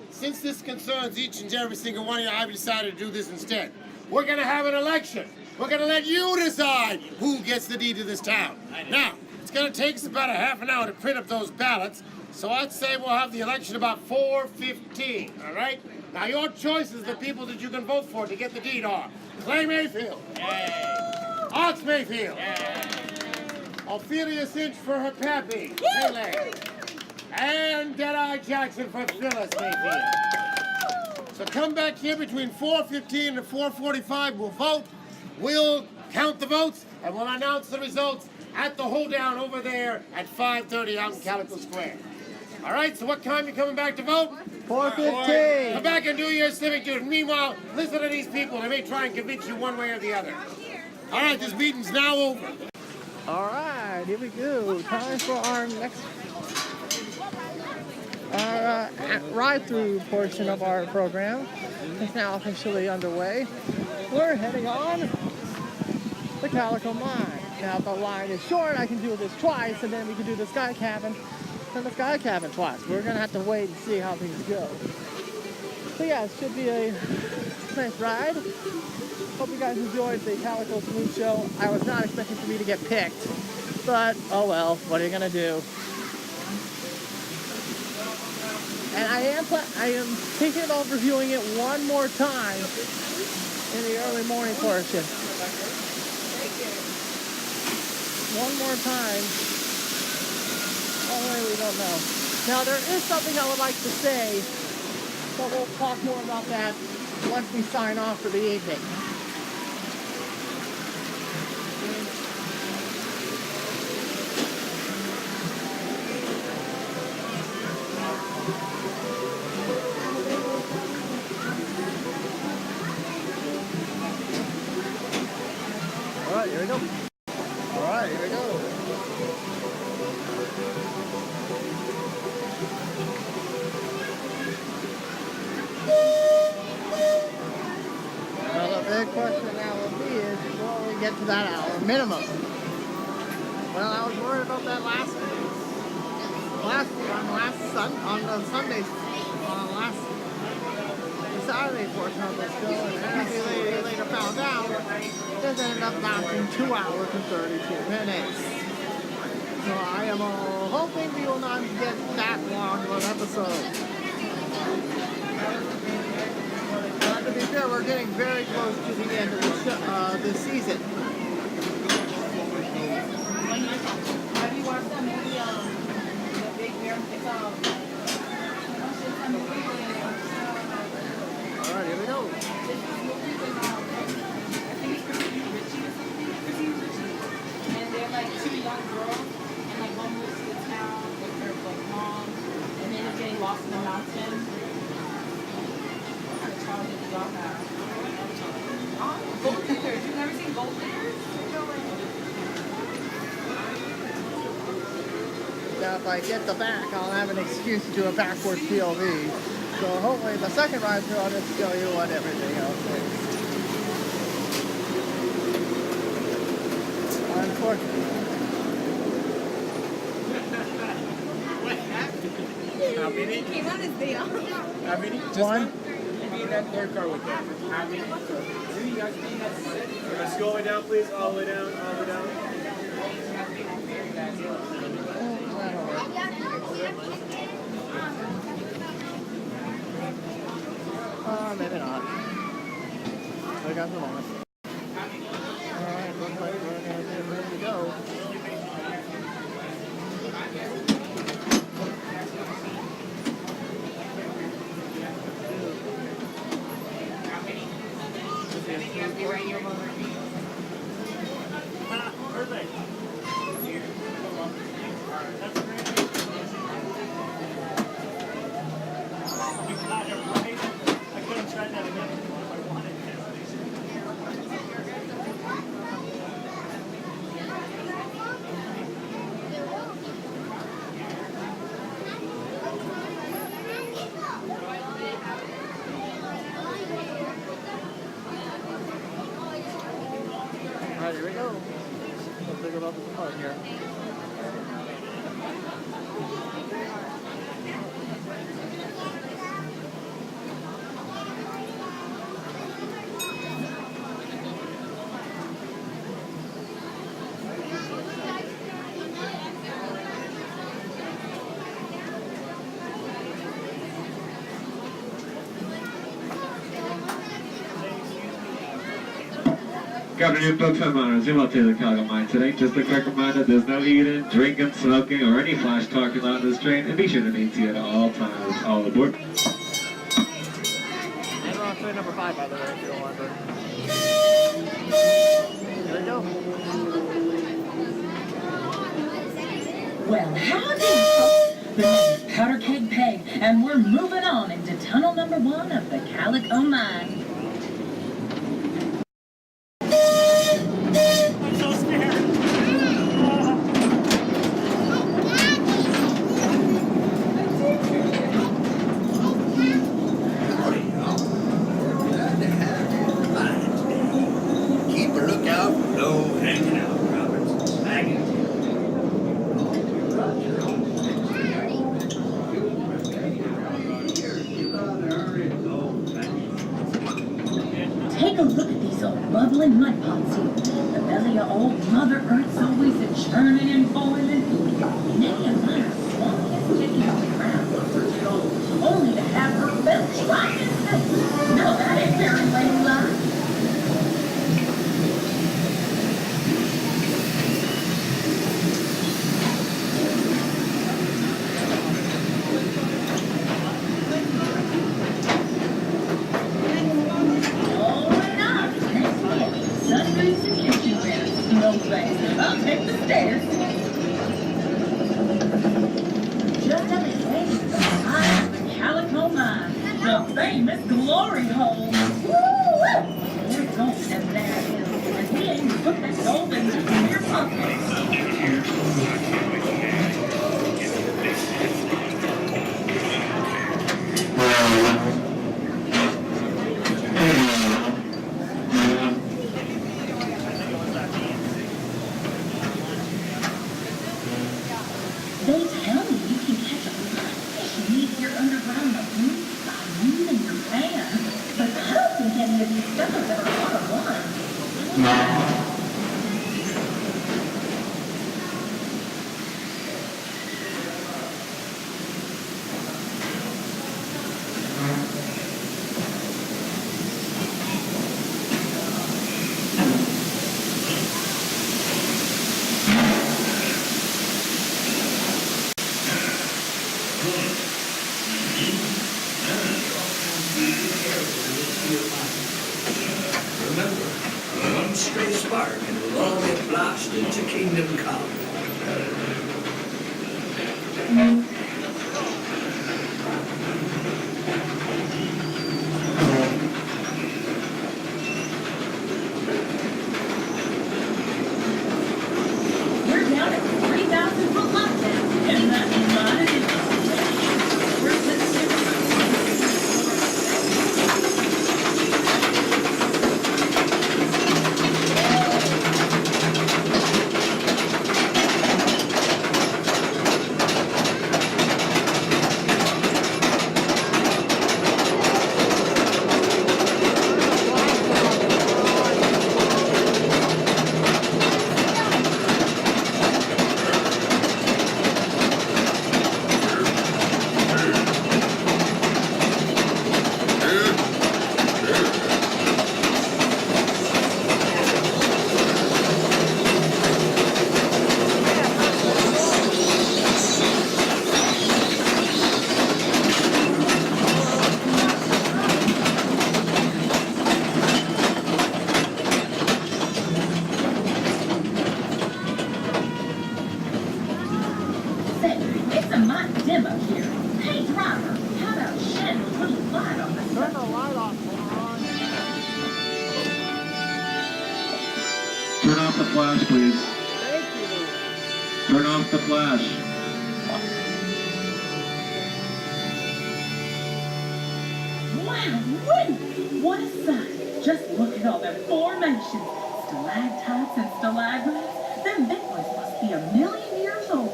since this concerns each and every single one of you, I've decided to do this instead. We're going to have an election We're gonna let you decide who gets the deed to this town. Now, it's gonna take us about a half an hour to print up those ballots, so I'd say we'll have the election about 4:15, all right? Now, your choices, the people that you can vote for to get the deed are Clay Mayfield. Yay. Ox Mayfield. Yay. Ophelia Cinch for her pappy, Pele. And Deadeye Jackson for Phyllis Mayfield. So come back here between 4:15 and 4:45. We'll vote. We'll count the votes, and we'll announce the results at the hold down over there at 5:30 out in Calico Square. All right, so what time you coming back to vote? 4:15. Come back and do your civic duty. Meanwhile, listen to these people. They may try and convince you one way or the other. All right, this meeting's now over. All right, here we go. Time for our next ride-through portion of our program. It's now officially underway. We're heading on the Calico Mine. Now, if the line is short, I can do this twice, and then we can do the Sky Cabin and the Sky Cabin twice. We're gonna have to wait and see how things go. So yeah, it should be a nice ride. Hope you guys enjoyed the Calico Saloon show. I was not expecting for me to get picked, but oh well, what are you gonna do? And I am thinking about reviewing it one more time in the early morning portion. One more time. Only we don't know. Now there is something I would like to say, but we'll talk more about that once we sign off for the evening. All right, here we go. All right, here we go. Well, the big question now will be is, will we get to that hour minimum? Well, I was worried about that last Saturday portion of the show, and as we later found out, this ended up lasting 2 hours and 32 minutes. So I am hoping we will not get that long of an episode. But to be fair, we're getting very close to the end of the this season. Have you watched that movie, The Big Bear? It's Alright, here we go. I think it's Christine Ritchie or something. Christine Ritchie. And they're like two young girls, and like one moves to the town with her like mom, and then it's getting lost in the mountain. What kind of childhood do y'all have? Oh, Gold Diggers. You've never seen Gold Diggers? Now if I get the back, I'll have an excuse to do a backwards POV. So hopefully the second ride through I'll just show you what everything else is. Unfortunately. How many? He won his deal. How many? Just One. Be in that third car with them. How many? Let's go all the way down, please. All the way down. All the way down. Maybe not. I got the moment. Alright, looks like we're gonna be ready to go. Alright, here we go. Let's think about this part here. Good afternoon, folks. I'm on Amusement to the Calico Mine today. Just a quick reminder, there's no eating, drinking, smoking, or any flash talking on this train, and be sure to maintain at all times. All aboard. And we're on train number 5, by the way, if you don't want to. Here we go. Well, howdy, folks. The name's Powder Keg Peg, and we're moving on into tunnel number 1 of the Calico Mine. I'm so scared. Keep a lookout for low hanging out, Roberts. Hanging. Take a look at these old bubbling mud pots here. The belly of old Mother Earth's always a churning and boiling. Many a miner swung is taking on the ground for gold, only to have her belch right in the face. No, that ain't very ladylike. I'll take the stairs. Just up ahead is the eye of the Calico Mine, the famous glory hole. Woo! There's gold in there, and he ain't put that gold into your pocket. They tell me you can catch a lot of fish neat here underground the moon by using your pan. But I don't think any of these fellas ever caught a one. Remember, one stray spark and we'll all get blasted to kingdom come. We're down at 3,000 foot lockdown, and that's not an issue. We're It's a mighty dim up here. Hey, driver, how about shedding a little light on this? Turn the light off, Turn off the flash, please. Thank you. Turn off the flash. Wow, wait! What a sight! Just look at all them formations. Stalactites and stalagmites. Them big ones must be 1,000,000 years old.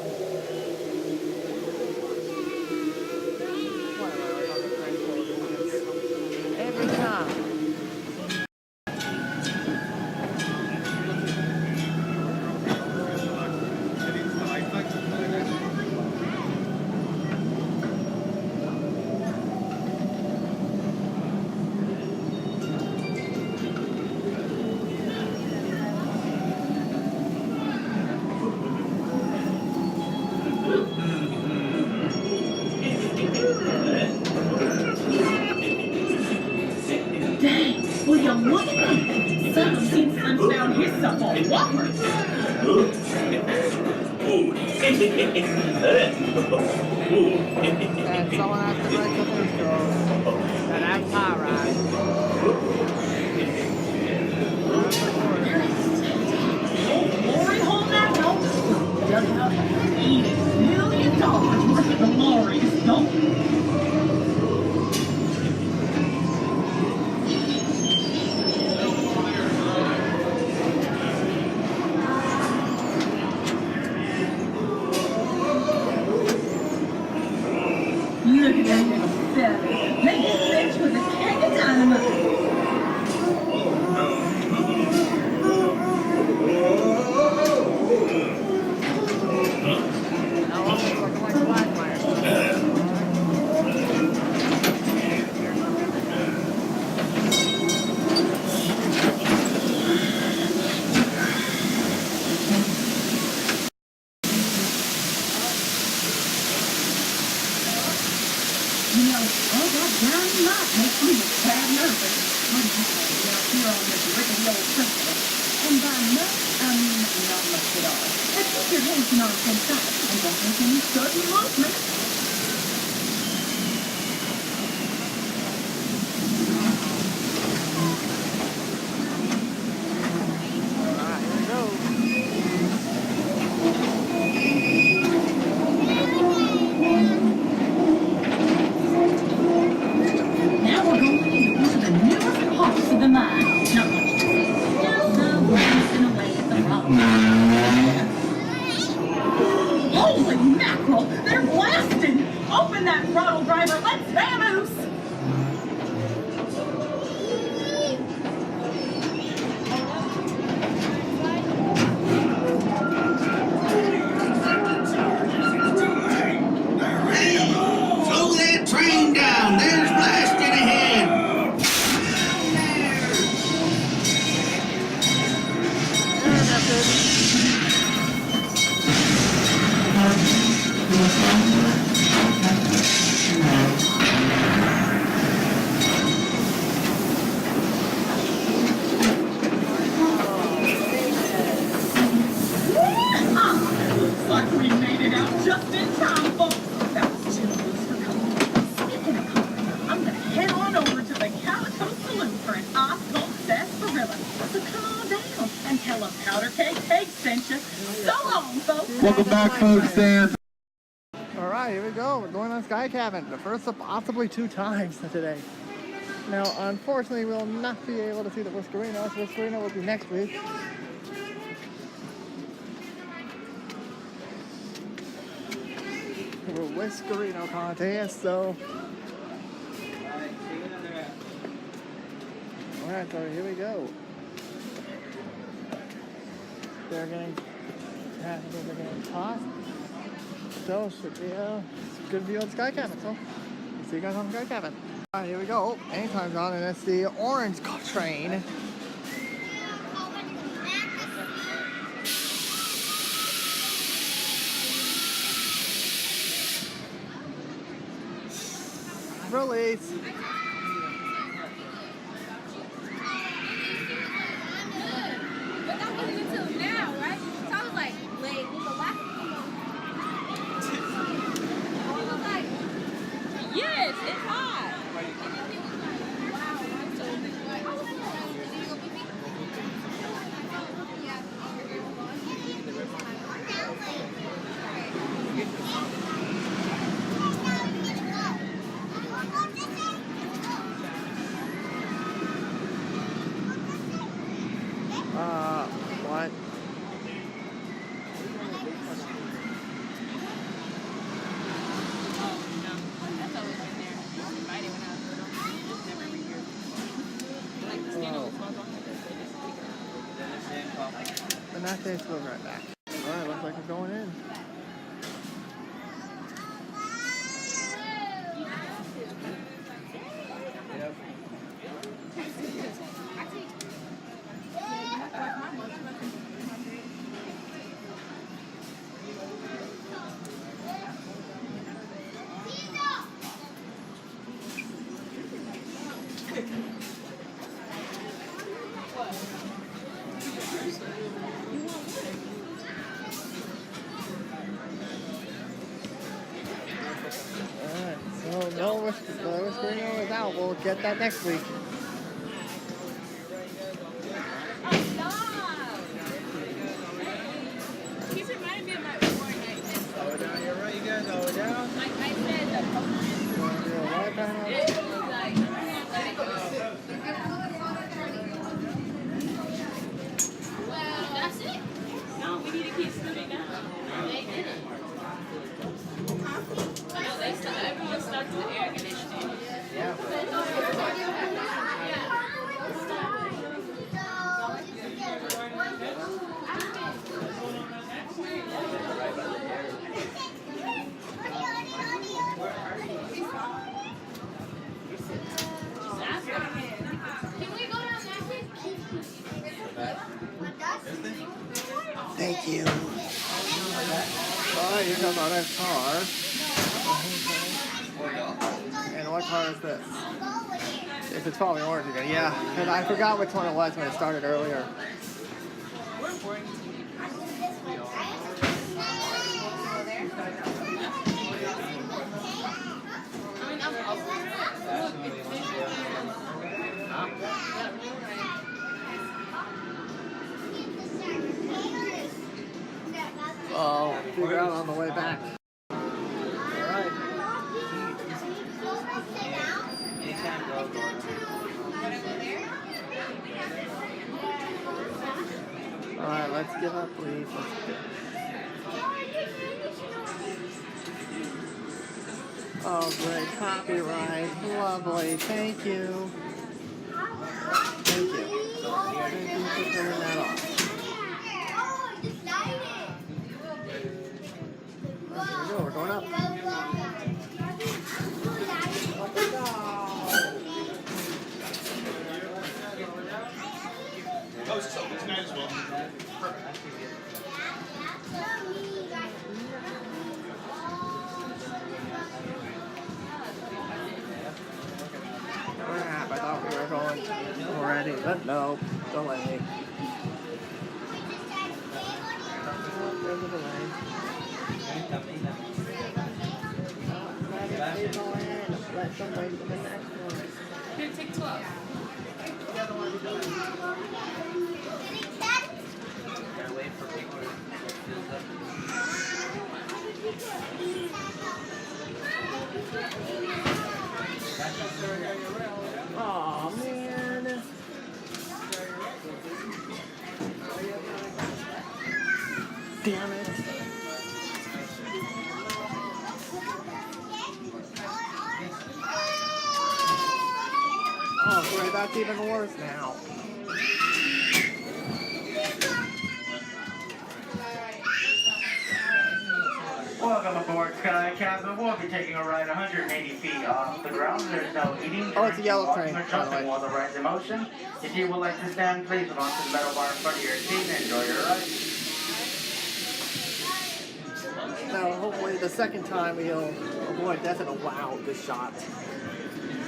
Every time. what do you think? Some kid slips down his stuff on Whopper. And someone has to break the news code. And that's high ride. Glory hole now. Dug out $80 million worth of glorious gold. Look at that little feather. They get rich with a keg of dynamite. You know, all that dynamite makes me a tad nervous. I'm happy out here on this rickety old principle. And by much, I mean not much at all. Now keep your heads knocked inside and don't make any sudden movement. Now we're going into the newest parts of the mine. Not much to see. Just blasting away at the rock. Holy mackerel! They're blasting! Open that throttle, driver. Let's vamoose! Slow that train down. There's blasting ahead. Looks like we made it out just in time, folks. That was too loose for comfort. Speaking of comfort, I'm gonna head on over to the Calico Saloon for an ice cold sarsaparilla. So come on down and tell them Powder Cake Cake sent you. So long, folks. Welcome back, folks. Dan. Alright, here we go. We're going on Sky Cabin. The first of possibly 2 times today. Now, unfortunately, we'll not be able to see the Whiskerino. So Whiskerino will be next week. We're Whiskerino contest, so. Alright, so here we go. They're getting tossed. So should be a good view of the Sky Cabin. So see you guys on the Sky Cabin. Alright, here we go. Oh, anytime's on, and it's the orange train. Release. But that wasn't until now, right? So I was like, wait, was the last I was like, yes, it's hot. Wow, I'm so what? But not today, we'll be right back. Alright, looks like we're going in. Nova Screener is out. We'll get that next week. He's reminding me of my before night. Slow it down, you're right, you guys, slow it down. Like I said, the it was like, let it go. Well, that's it. No, we need to keep scooting down. They did it. No, they stuck, everyone stuck to the air conditioning. Yeah. Can we go down there, please? Thank you. Oh, here comes our next car. And what car is this? It's probably orange again. Yeah, and I forgot which one it was when it started earlier. Oh, figure out on the way back. Alright. Alright, let's give up, please. Oh, great. Copyright. Lovely. Thank you. Thank you. Thank you for turning that off. Here we go. We're going up. Oh, it's open tonight as well. Perfect. Crap, I thought we were going already, but no, delay. Oh, there's a delay. Let them wait for the next one. Here, take 12. Gotta wait for people to fill up. Aw, man. Damn it. Oh, great, that's even worse now. Welcome aboard Sky Cabin. We'll be taking a ride 180 feet off the ground. There's no eating, Oh, it's a yellow train, walking, or by the jumping way. while the ride's in motion. If you would like to stand, please belong to the metal bar in front of your seat and enjoy your ride. Now, hopefully the second time we'll avoid death in a wow, good shot.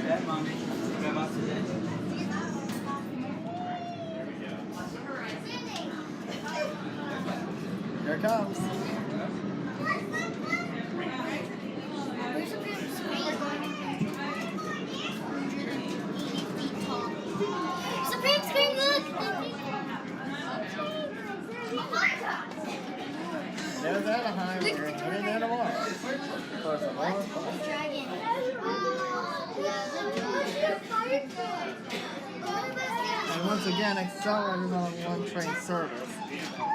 Yeah, mommy. Grab us today. Here it comes. Supreme Screen, look! There's Anaheim. We're heading there tomorrow. Of course, I'm on fire. Dragon. And once again, Accelerator is on one train service.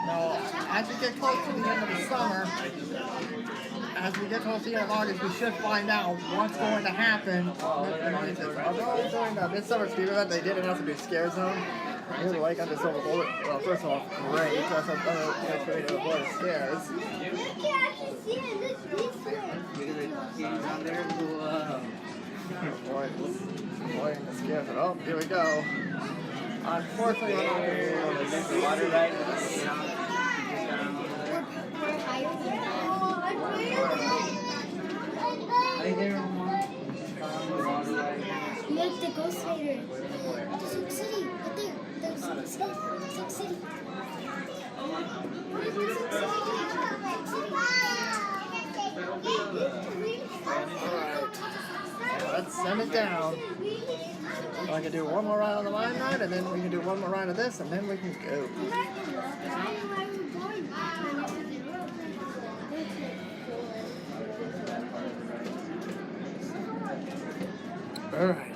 Now, as we get close to the end of the summer, as we get close to the end of August, we should find out what's going to happen. Although during the Midsummer Speed Event, they did announce a new scare zone. Really like on the Silver Bullet. Well, first of all, great. That's a way to avoid scares. Avoiding the scares. Oh, here we go. Unfortunately, we're not going to be able to get the water right. Look, the Ghost Rider. The Silk City. Right there. The Silk City. let's send it down. I can do one more ride on the line ride, and then we can do one more ride of this, and then we can go. Alright.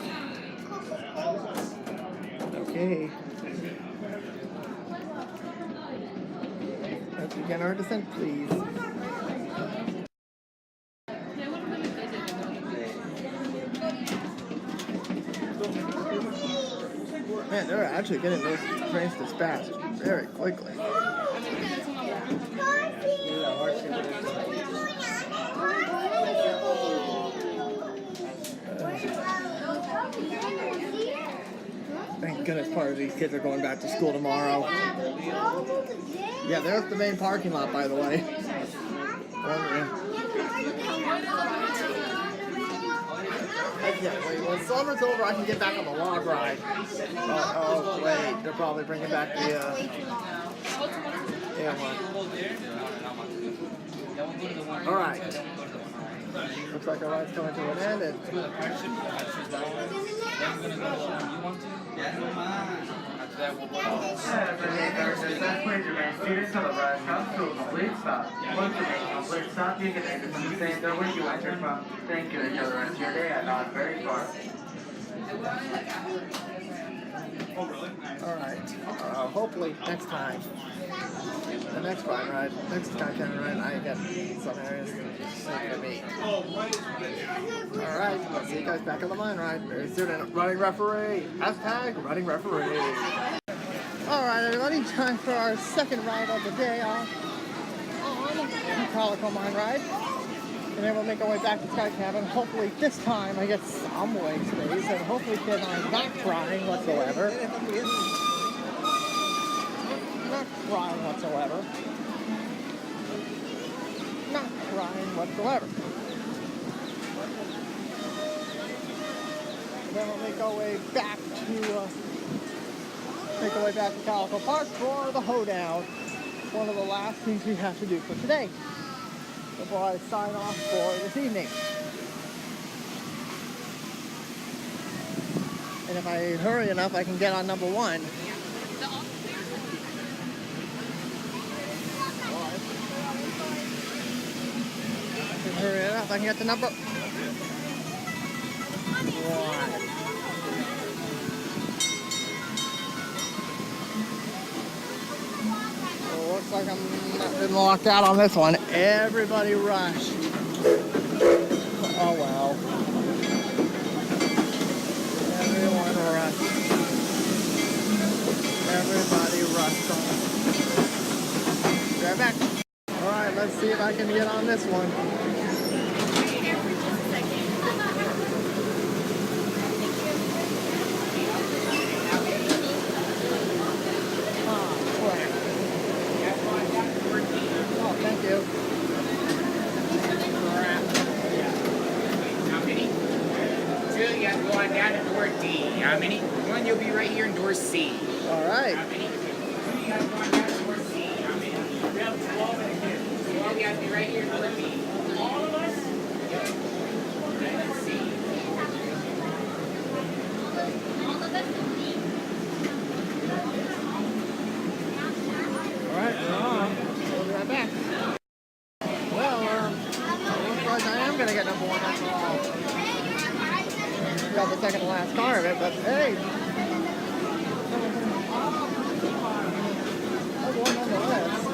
Okay. Let's begin our descent, please. Man, they're actually getting those trains dispatched very quickly. Thank goodness part of these kids are going back to school tomorrow. Yeah, there's the main parking lot, by the way. Yeah, wait, when summer's over, I can get back on the log ride. Oh, wait, they're probably bringing back the, yeah, one. Alright. Looks like our ride's coming to an end, and... Please remain seated until the ride comes to a complete stop. Once you make a complete stop, you can exit from the same doorway you entered from. Thank you. Enjoy the rest of your day at Not Very Far. Alright. Hopefully next time. The next ride, next Skycannon ride, I get some areas for me. Alright, let's see you guys back on the line ride very soon. And running referee. Hashtag running referee. Alright, everybody, time for our second ride of the day on the Calico Mine ride. And then we'll make our way back to Sky Cabin. Hopefully this time I get some leg space, and hopefully kids are not crying whatsoever. Not crying whatsoever. Not crying whatsoever. And then we'll make our way back to Calico Park for the hoedown. One of the last things we have to do for today before I sign off for this evening. And if I hurry enough, I can get on number one. If I hurry enough, I can get to number one. Looks like I'm not been locked out on this one. Everybody rushed. Oh well. Everyone rushed. Everybody rushed on it. Be right back. Alright, let's see if I can get on this one. Thank you. How many? Two, you have to go on down to door D. How many? One, you'll be right here in door C. All right. How many? Two, you have to go on down to door C. How many? We have 12 and a kid. 12, you have to be right here in door B. All of us? Right in C. All right, we're on. We'll be right back. Well, looks like I am going to get number one after all. Got the second to last car of it, but hey. Number one nonetheless.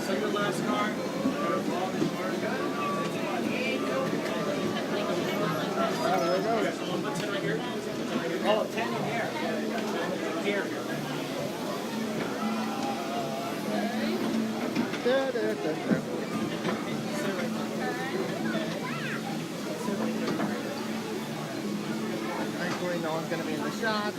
Second last car. Oh, 10 in here. Here. Thankfully, no one's going to be in the shot.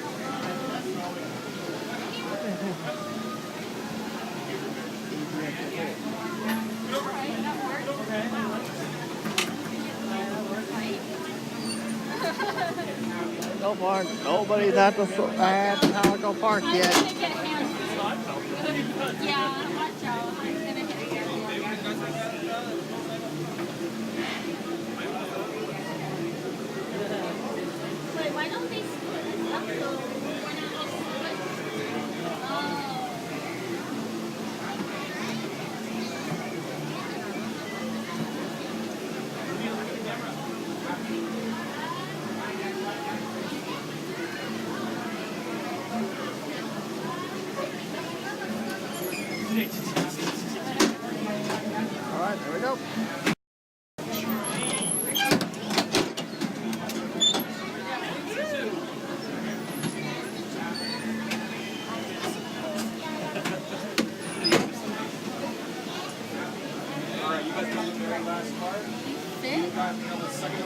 So far, nobody's at the Calico Park yet. Yeah, watch out. I'm gonna hit it. Wait, why don't they split this up so we're not all split? All right, there we go.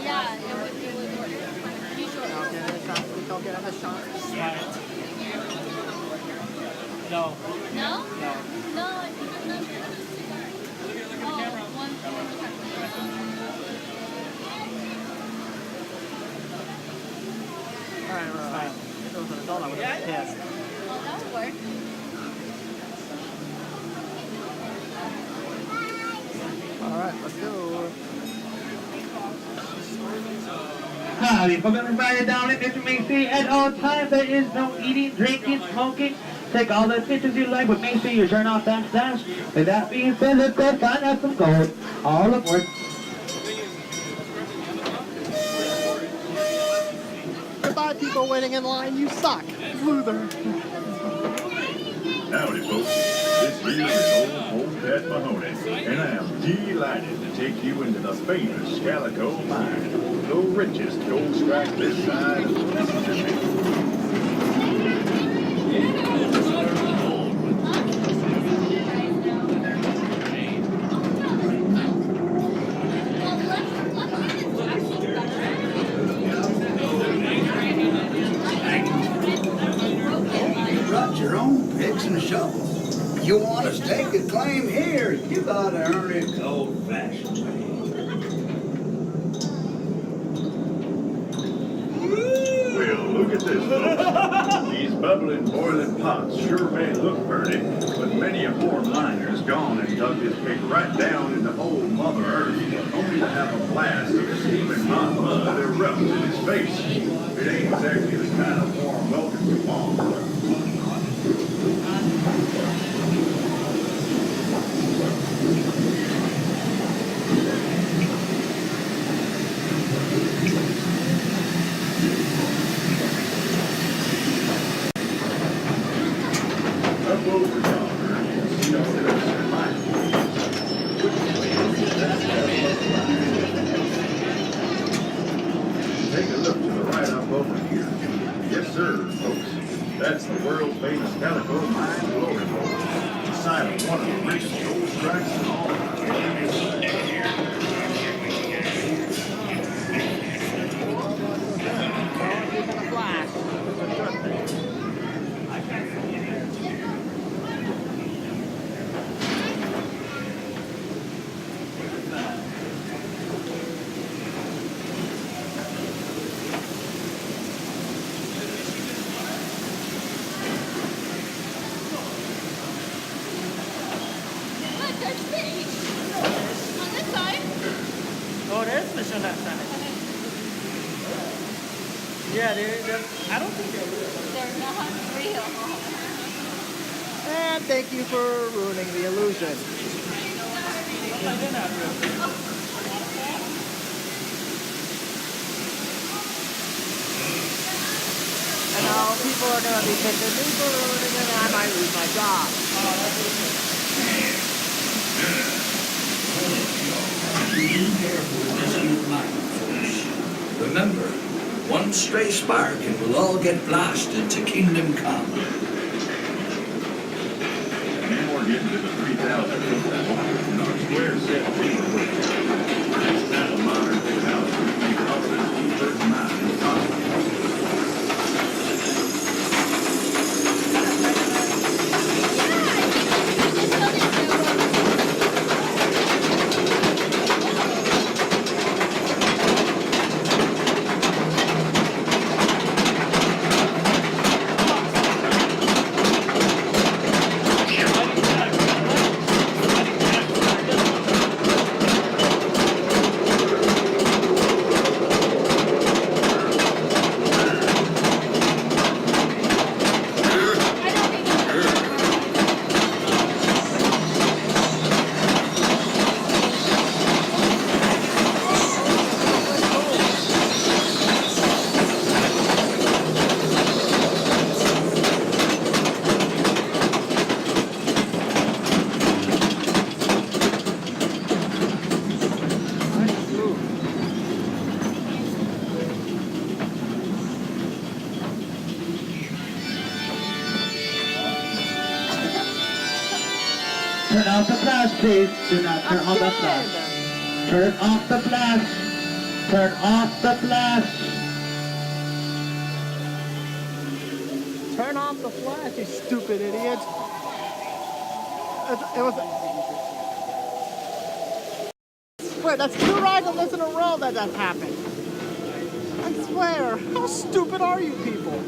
Yeah, it was too short. Don't get in the shot. No? No, I think I'm not sure. Oh, one. All right, right. If it was an adult, I would have been pissed. Oh, that would work. All right, let's go. Howdy, we're gonna ride it down in Mr. Macy. At all times, there is no eating, drinking, smoking. Take all the pictures you like with Macy. You turn off that flash. With that being said, let's go find out some gold. All aboard. Goodbye, people waiting in line. You suck. Loser. Howdy, folks. This here is old Pat Mahoney, and I am delighted to take you into the famous Calico Mine, the richest gold strike this side of the Mississippi. You brought your own picks and shovels. You want to stake a claim here, you gotta earn it old-fashioned way. Well, look at this, folks. These bubbling, boiling pots sure may look pretty, but many a poor miner's gone and dug his pick right down into old Mother Earth, only to have a blast of steaming hot mud erupt in his face. It ain't exactly the kind of warm welcome you want. Up over yonder, you see all the rest of mine. Take a look to the right up over here. Yes, sir, folks. That's the world famous Calico Mine Glory Hole. The site of one of the richest gold strikes in all Look, there's fish. On this side. Oh, there's fish on that side. Yeah, I don't think they're real. They're not real. And thank you for ruining the illusion. And now people are going to be picking me for ruining it, and I might lose my job. Be careful with this new mine, folks. Remember, one stray spark and we'll all get blasted to kingdom come. And we're getting to the 3,000 foot in our square set of people. It's not a modern big house. We cross this deeper mine is possible. turn off the flash, please. Do not turn on the flash. Turn off the flash. Turn off the flash. Turn off the flash, you stupid idiot. It was... Wait, that's 2 rides in a row that happened. I swear, how stupid are you people?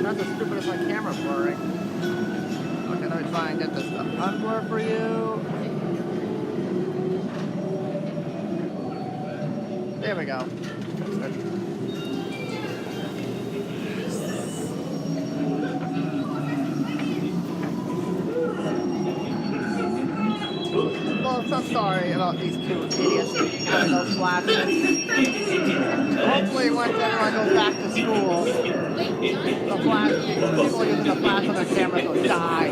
Not as stupid as my camera blurring. Okay, let me try and get this to unblur for you. There we go. Well, I'm so sorry about these 2 idiots having those flashes. Hopefully once everyone goes back to school, the flash, people using the flash on their cameras will die.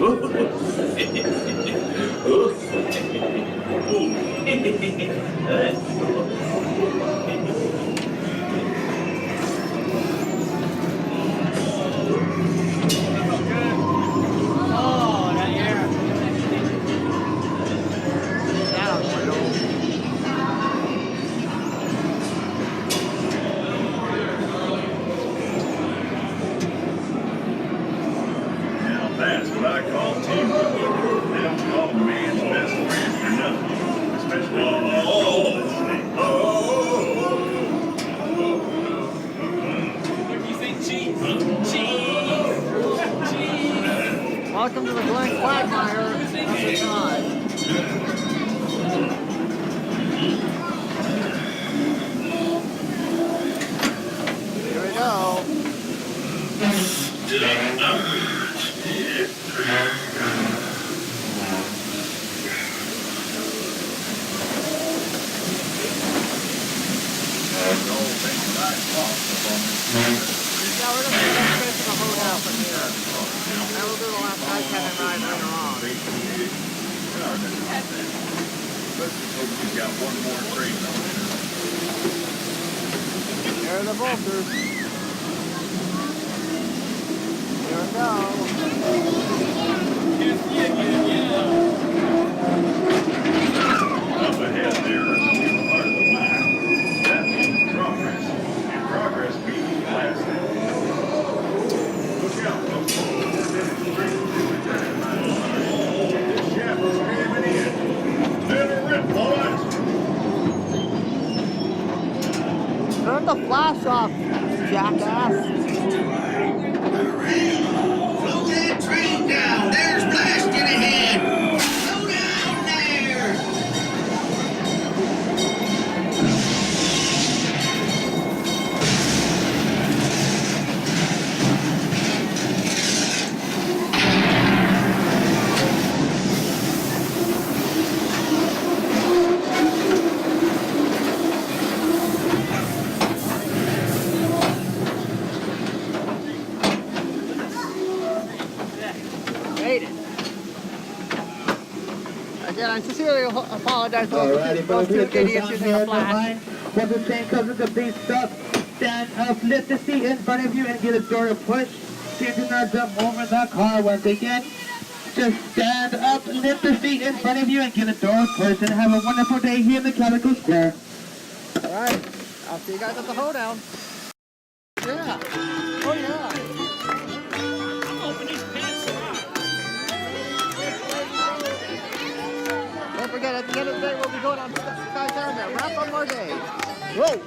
That's what I call teamwork. They don't call a man's best friend for nothing, especially when they're all listening. What do you think, cheese? Cheese! Welcome to the Glen Quagmire of the time. Here we go. Yeah, we're going to finish the whole out from here. And we'll do the last night cabin ride later on. We've got one more train on it. Here are the bolters. Here we go. Up ahead there, you are the mine. That means progress. And progress means blasting. Look out, folks. This shaft is caving in. Let her rip, boys. Turn the flash off, jackass. Slow that train down. There's blasting ahead. Slow down there. Made it. Again, I sincerely apologize for Alrighty, those 2 idiots down using here the in the flash. line. Once the train comes into big stop, stand up, lift the seat in front of you and get a door to push. Please do not jump over the car once again. Just stand up, lift the seat in front of you and get a door pushed, and have a wonderful day here in the Calico Square. Alright, I'll see you guys at the hoedown. Yeah. Oh yeah. I'm opening these pants Don't forget, at the end of the day, we'll be going on Sky Down there. Wrap up our day. Whoa!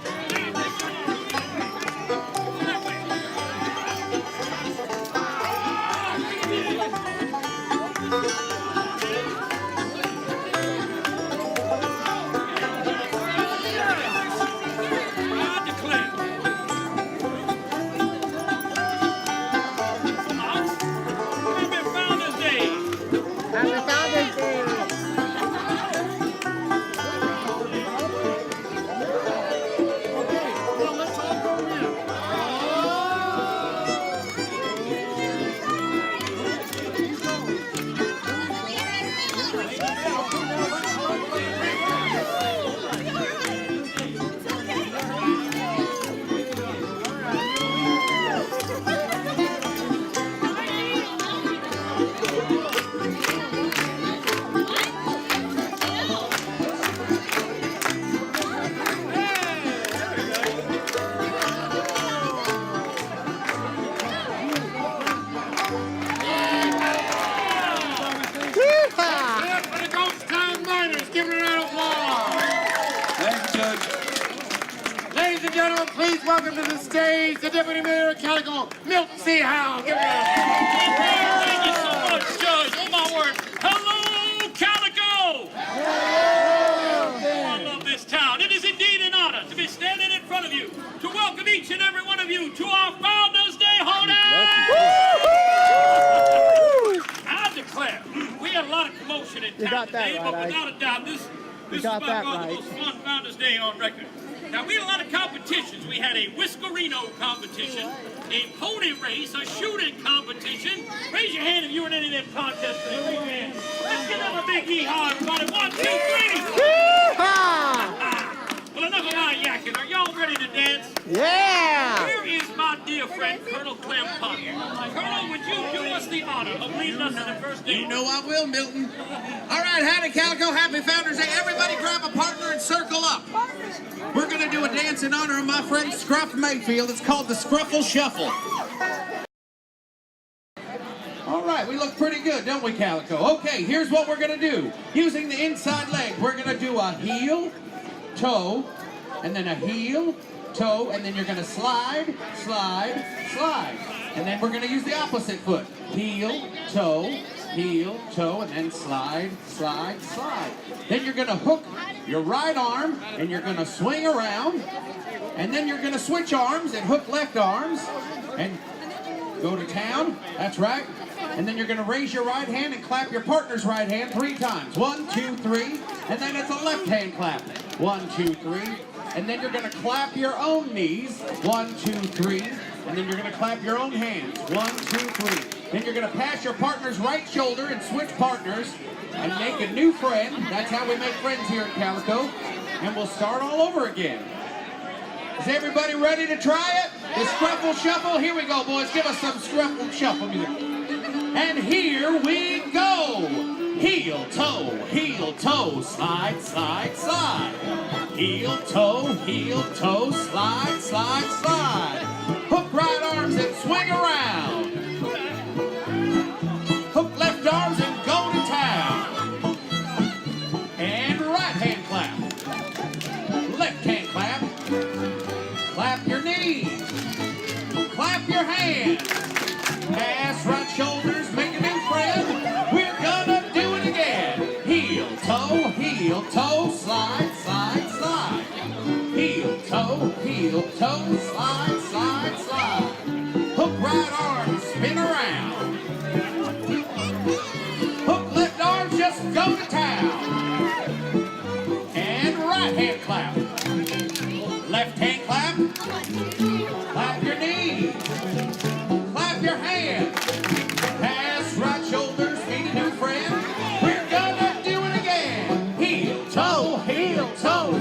Ladies and gentlemen, please welcome to the stage the Deputy Mayor of Calico, Milton C. Howe. Give it up. Thank you so much, Judge. Oh, my word. Hello, Calico! Oh, I love this town. It is indeed an honor to be standing in front of you to welcome each and every one of you to our Founders Day holiday! I declare, we had a lot of commotion in town today, but without a doubt, this is by far the most fun Founders Day on record. Now, we had a lot of competitions. We had a Whiskerino competition, a pony race, a shooting competition. Raise your hand if you were in any of them contests today. Raise your hand. Let's give them a big hee-haw, everybody. 1, 2, 3. Well, enough of my yakking. Are y'all ready to dance? Yeah! Here is my dear friend, Colonel Clem Potter. Colonel, would you do us the honor of leading us in the first dance? You know I will, Milton. All right, howdy, Calico. Happy Founders Day. Everybody grab a partner and circle up. We're going to do a dance in honor of my friend Scruff Mayfield. It's called the Scruffle Shuffle. All right, we look pretty good, don't we, Calico? Okay, here's what we're going to do. Using the inside leg, we're going to do a heel, toe, and then a heel, toe, and then you're going to slide, slide, slide. And then we're going to use the opposite foot. Heel, toe, and then slide, slide, slide. Then you're going to hook your right arm, and you're going to swing around. And then you're going to switch arms and hook left arms, and go to town. That's right. And then you're going to raise your right hand and clap your partner's right hand 3 times. 1, 2, 3. And then it's a left hand clap. 1, 2, 3. And then you're going to clap your own knees. 1, 2, 3. And then you're going to clap your own hands. 1, 2, 3. Then you're going to pass your partner's right shoulder and switch partners and make a new friend. That's how we make friends here in Calico. And we'll start all over again. Is everybody ready to try it? The Scruffle Shuffle? Here we go, boys. Give us some Scruffle Shuffle music. And here we go. Heel, toe, slide, slide, slide. Heel, toe, slide, slide, slide. Hook right arms and swing around. Hook left arms and go to town. And right hand clap. Left hand clap. Clap your knees. Clap your hands. Pass right shoulders, make a new friend. We're gonna do it again. Heel, toe, slide, slide, slide. Heel, toe, slide, slide, slide. Hook right arm, spin around. Hook left arm, just go to town. And right hand clap. Left hand clap. Clap your knees. Clap your hands. Pass right shoulders, meet a new friend. We're gonna do it again. Heel, toe,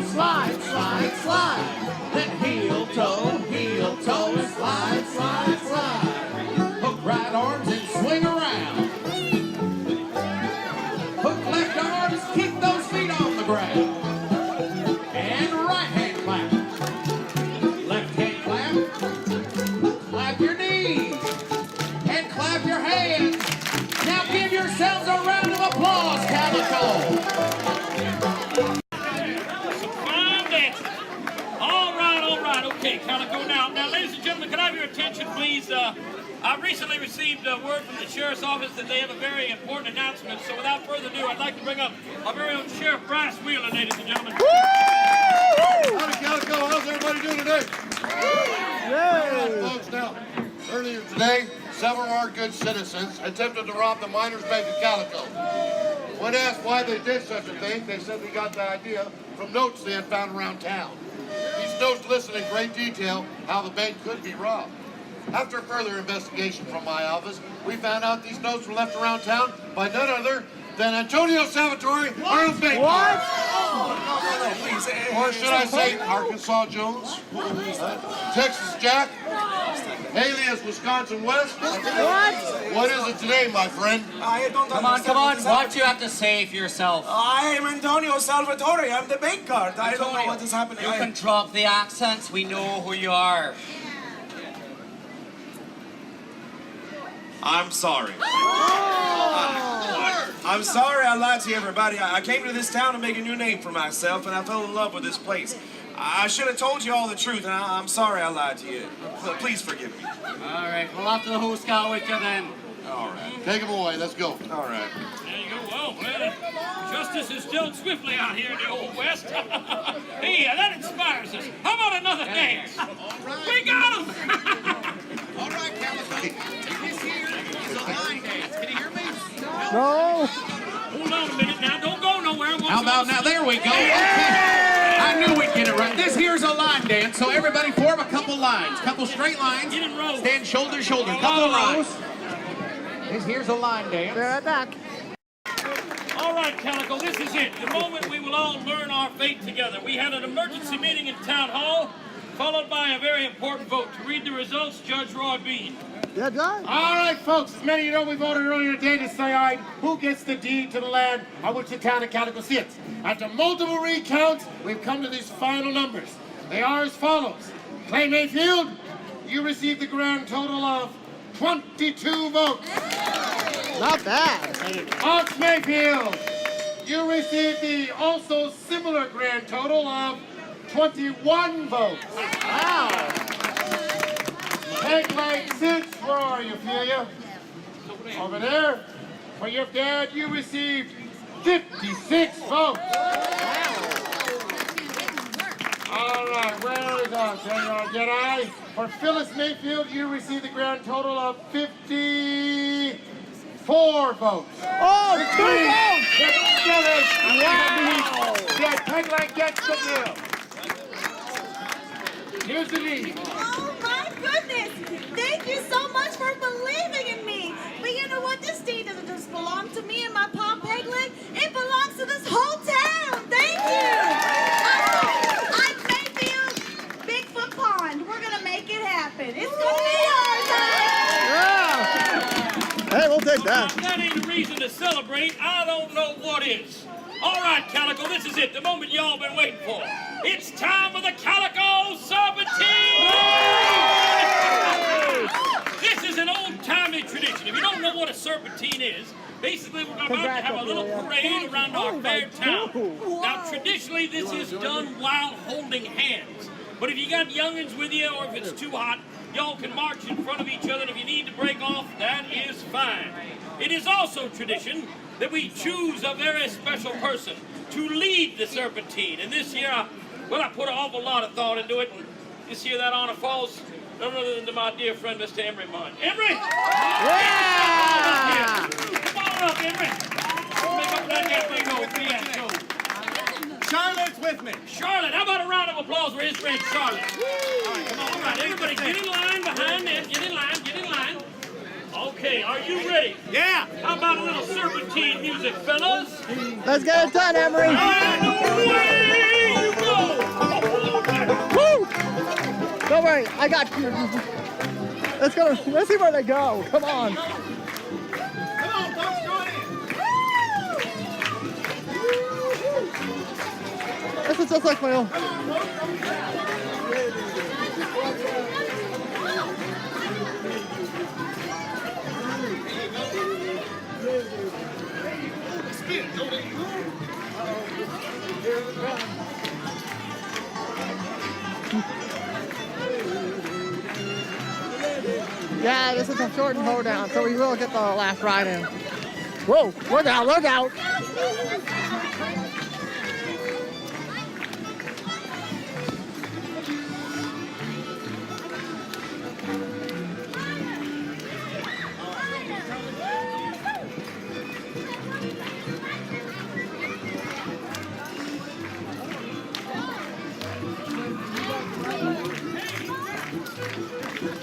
slide, slide, slide. Then heel, toe, slide, slide, slide. Hook right arms and swing around. Hook left arms, keep those feet on the ground. And right hand clap. Left hand clap. Clap your knees. And clap your hands. Now give yourselves a round of applause, Calico. Fine dancing. All right, okay, Calico. Now, ladies and gentlemen, can I have your attention, please? I recently received word from the Sheriff's Office that they have a very important announcement, so without further ado, I'd like to bring up our very own Sheriff Bryce Wheeler, ladies and gentlemen. Howdy, Calico. How's everybody doing today? All right, folks, now, earlier today, several of our good citizens attempted to rob the Miners Bank of Calico. When asked why they did such a thing, they said they got the idea from notes they had found around town. These notes listed in great detail how the bank could be robbed. After further investigation from my office, we found out these notes were left around town by none other than Antonio Salvatore, our own bank. What? Or should I say Arkansas Jones, Texas Jack, alias Wisconsin West. What is it today, my friend? I don't Come on. What do you have to say for yourself? I am Antonio Salvatore. I'm the bank guard. I don't know what is happening. You can drop the accents. We know who you are. I'm sorry. I'm sorry I lied to everybody. I came to this town to make a new name for myself, and I fell in love with this place. I should have told you all the truth, and I'm sorry I lied to you. Please forgive me. All right, well, off to the whole scout with you then. All right. Take him away. Let's go. All right. There you go. Well, justice is dealt swiftly out here in the Old West. Hey, that inspires us. How about another dance? We got him! All right, Calico. This here is a line dance. Can you hear me? No. Hold on a minute now. Don't go nowhere. How about now? There we go. Okay. I knew we'd get it right. This here's a line dance, so everybody form a couple lines. Couple straight lines. Get in rows. Stand shoulder to shoulder. Couple of lines. This here's a line dance. They're right back. All right, Calico, this is it. The moment we will all learn our fate together. We had an emergency meeting in Town Hall, followed by a very important vote. To read the results, Judge Roy Bean. Yeah, John. All right, folks. As many of you know, we voted earlier today to decide who gets the deed to the land on which the town of Calico sits. After multiple recounts, we've come to these final numbers. They are as follows. Clay Mayfield, you received the grand total of 22 votes. Not bad. Ox Mayfield, you received the also similar grand total of 21 votes. Wow. Peg Leg Six, where are you, Ophelia? Over there. For your dad, you received 56 votes. All right, where is us? There you are, Jedi. For Phyllis Mayfield, you received the grand total of 54 votes. Oh, 2 votes! Wow! Yeah, Peg Leg gets the deal. Here's the lead. Oh my goodness! Thank you so much for believing in me. But you know what? This deed doesn't just belong to me and my pa Pegleg. It belongs to this whole town. Thank you. I'm Mayfield, Bigfoot Pond. We're gonna make it happen. It's gonna be ours. Hey, we'll take that. If that ain't a reason to celebrate, I don't know what is. All right, Calico, this is it. The moment y'all been waiting for. It's time for the Calico Serpentine! This is an old-timey tradition. If you don't know what a serpentine is, basically we're about to have a little parade around our fair town. Now, traditionally, this is done while holding hands. But if you got youngins with you, or if it's too hot, y'all can march in front of each other, and if you need to break off, that is fine. It is also tradition that we choose a very special person to lead the serpentine. And this year, I put an awful lot of thought into it, and this year that honor falls none other than to my dear friend, Mr. Emeryville. Emery! Yeah! Come on up, Emery. Make up that big old fiasco. Charlotte's with me. Charlotte, how about a round of applause for his friend Charlotte? All right, come on. All right, everybody get in line behind them. Get in line, get in line. Okay, are you ready? Yeah. How about a little serpentine music, fellas? Let's get it done, Emery. And away you go. Woo! Don't worry, I got you. Let's go. Let's see where they go. Come on. Come on, folks, join in. This is just like my own. Yeah, this is a shortened hoedown, so we will get the last ride in. Whoa, look out, look out!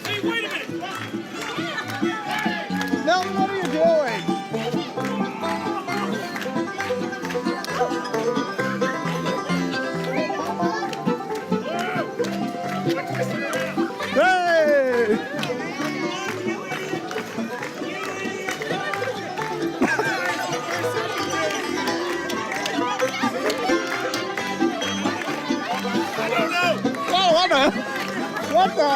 Hey, wait a minute. No, what are you doing? Hey! Whoa, what the? What the?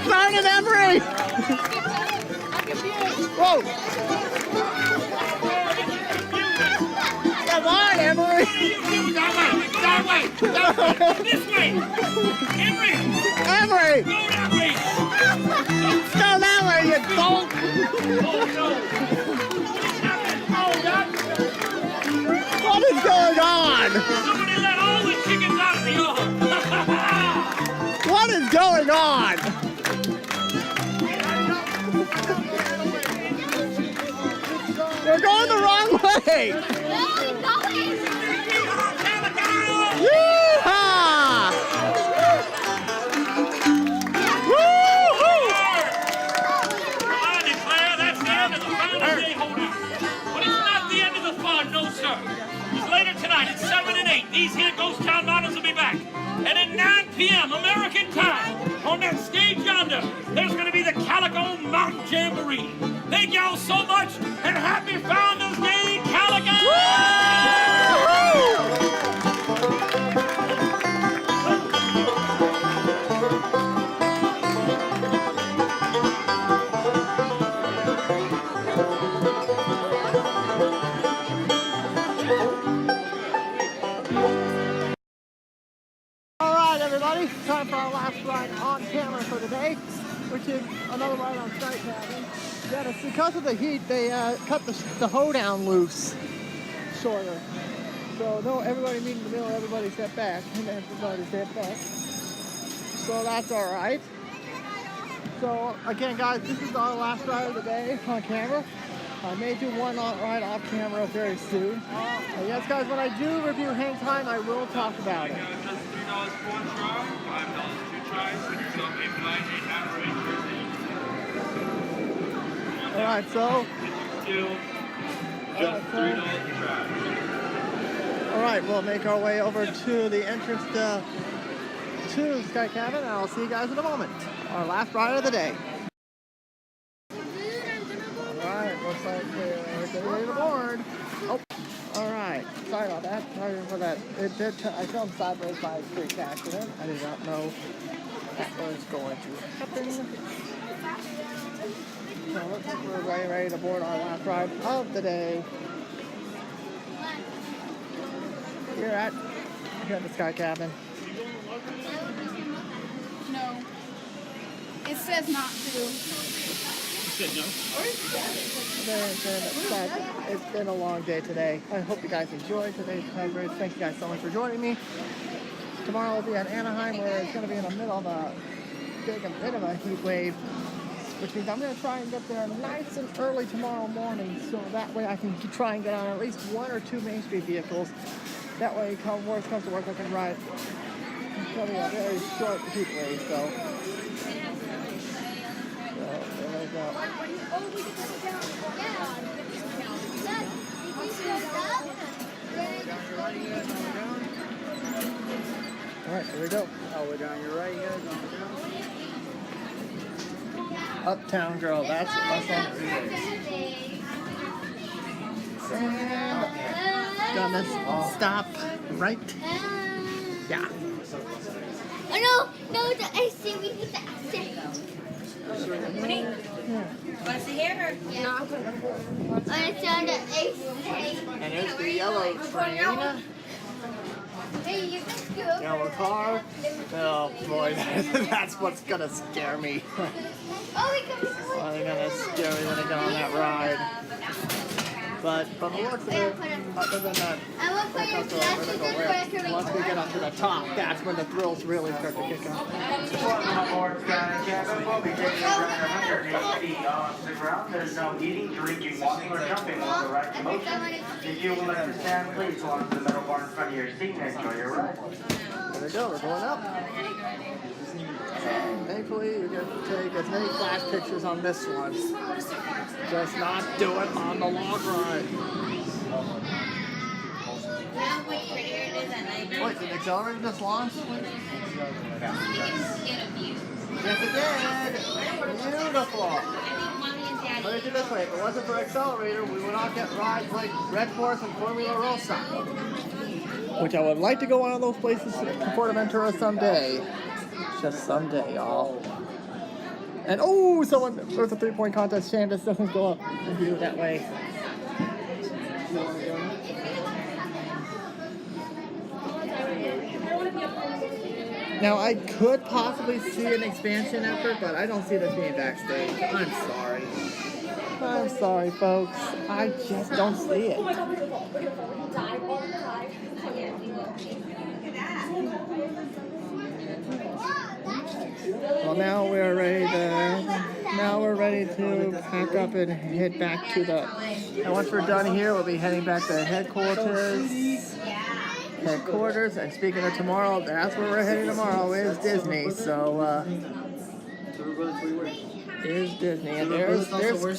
Darn it, Emery! Whoa! Come on, Emery! Emery! That way! This way! Emery! Emery! Go that way! Go that way, you dolt! What is going on? Somebody let all the chickens out of the yard! What is going on? We're going the wrong way! Yeehaw! Woo-hoo! I declare that's the end of the final day holdout. But it's not the end of the fun, no sir. Because later tonight at 7 and 8, these here Ghost Town Models will be back. And at 9 p.m. American time, on that stage yonder, there's going to be the Calico Mountain Jamboree. Thank y'all so much, and happy Founders Day, Calico! Alright everybody, time for our last ride on camera for the day, which is another ride on Sky Cabin. Yeah, it's because of the heat, they cut the hoedown loose shorter. So no, everybody meet in the middle, everybody step back, and everybody step back. So that's alright. So again guys, this is our last ride of the day on camera. I may do one ride off camera very soon. Yes guys, when I do review hang time, I will talk about it. $3 for one try, $5 two tries, and yourself a flight, a half rate. Alright, so alright, we'll make our way over to the entrance to Sky Cabin, and I'll see you guys in a moment. Our last ride of the day. Alright, looks like we're getting ready to board. Oh, alright. Sorry about that. Sorry for that. It did. I filmed sideways by freak accident. I did not know that was going to happen. So looks like we're ready to board our last ride of the day. We're at the Sky Cabin. No. It says not to. It's been a long day today. I hope you guys enjoyed today's coverage. Thank you guys so much for joining me. Tomorrow we'll be at Anaheim, where it's going to be in the middle of a bit of a heat wave, which means I'm going to try and get there nice and early tomorrow morning, so that way I can try and get on at least one or two Main Street vehicles. That way, worst comes to worst, I can ride. It's going to be a very short heat wave, so there we go. Alright, here we go. Oh, we're down your right here, going down. Uptown Girl, that's what my song is. And gonna stop right. Yeah. Oh no, the AC, we need the AC. Honey, want to see here? No. I saw the AC. And there's the yellow train. Hey, you can go. Yellow car. Oh boy, that's what's gonna scare me. Oh, we can It's gonna scare me when I get on that ride. But from the looks of it, other than that, once we get up to the top, that's when the thrills really start to kick up. Welcome aboard Sky Cabin. We'll be taking you around 180 feet off the ground. There's no eating, drinking, walking, or jumping while the ride motion. If you would like to stand, please go on to the metal bar in front of your seat and enjoy your ride. There we go, we're going up. Thankfully, you're going to take as many flash pictures on this one. Just not do it on the long ride. Wait, did the accelerator just launch? Yes, it did. Beautiful. Let me do it this way. If it wasn't for accelerator, we would not get rides like Red Force and Formula Rossa, which I would like to go one of those places to Portaventura someday. Just someday, y'all. And oh, someone, there's a 3-point contest. Shandace doesn't go up and do it that way. Now, I could possibly see an expansion effort, but I don't see this being backstage. I'm sorry. I'm sorry, folks. I just don't see it. Well, now we're ready to pack up and head back to the. And once we're done here, we'll be heading back to headquarters. And speaking of tomorrow, that's where we're heading tomorrow. Is Disney. So is Disney, and there's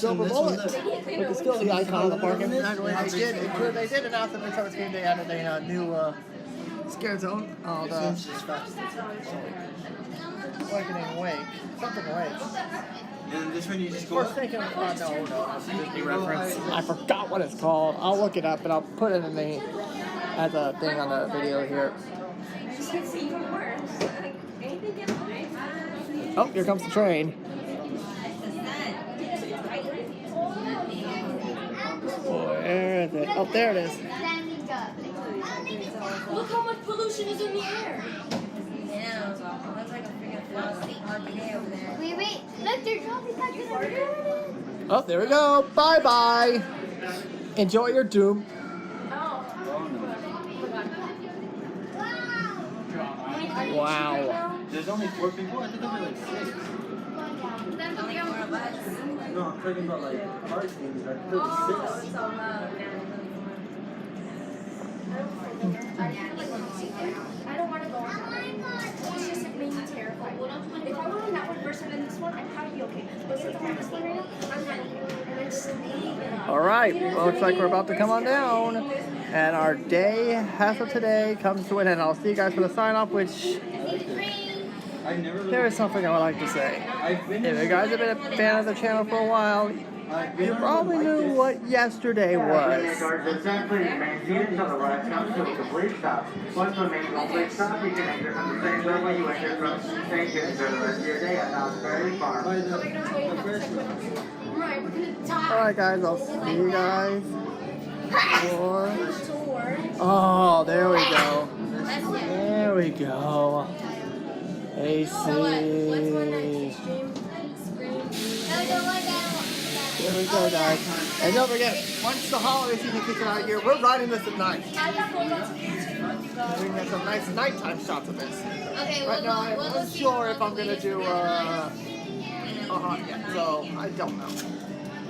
Silver Bullet, which is still the icon of the park. And they did announce that this game they added a new scare zone. Awakening Wake. Something Wake. And this one you just go First thinking, no, that's a Disney reference. I forgot what it's called. I'll look it up and I'll put it in the as a thing on the video here. Oh, here comes the train. Where is it? Oh, there it is. Look how much pollution is in the air. Wait, look, they're dropping back in the pyramid. Oh, there we go. Bye-bye. Enjoy your doom. Wow. There's only 4 people? I think there were like 6. No, I'm talking about like card games. I think there were 6. I don't want to go on that one. It's just it made me terrified. If I went on that one first and then this one, I'd probably be okay. But since I'm on this one right now, I'm not here. And I just leave it up. All right. Well, looks like we're about to come on down. And our day, half of today, comes to an end. I'll see you guys for the sign-off, which there is something I would like to say. If you guys have been a fan of the channel for a while, you probably knew what yesterday was. Once the main complete stop, you can enter from the same level you entered from. Thank you. Enjoy the rest of your day at Knott's Berry Farm. Alright guys, I'll see you guys for... Oh, there we go. There we go. AC. There we go, guys. And don't forget, once the holiday season kicks out here, we're riding this at night. We can get some nice nighttime shots of this. Right now, I'm unsure if I'm going to do yet, so I don't know.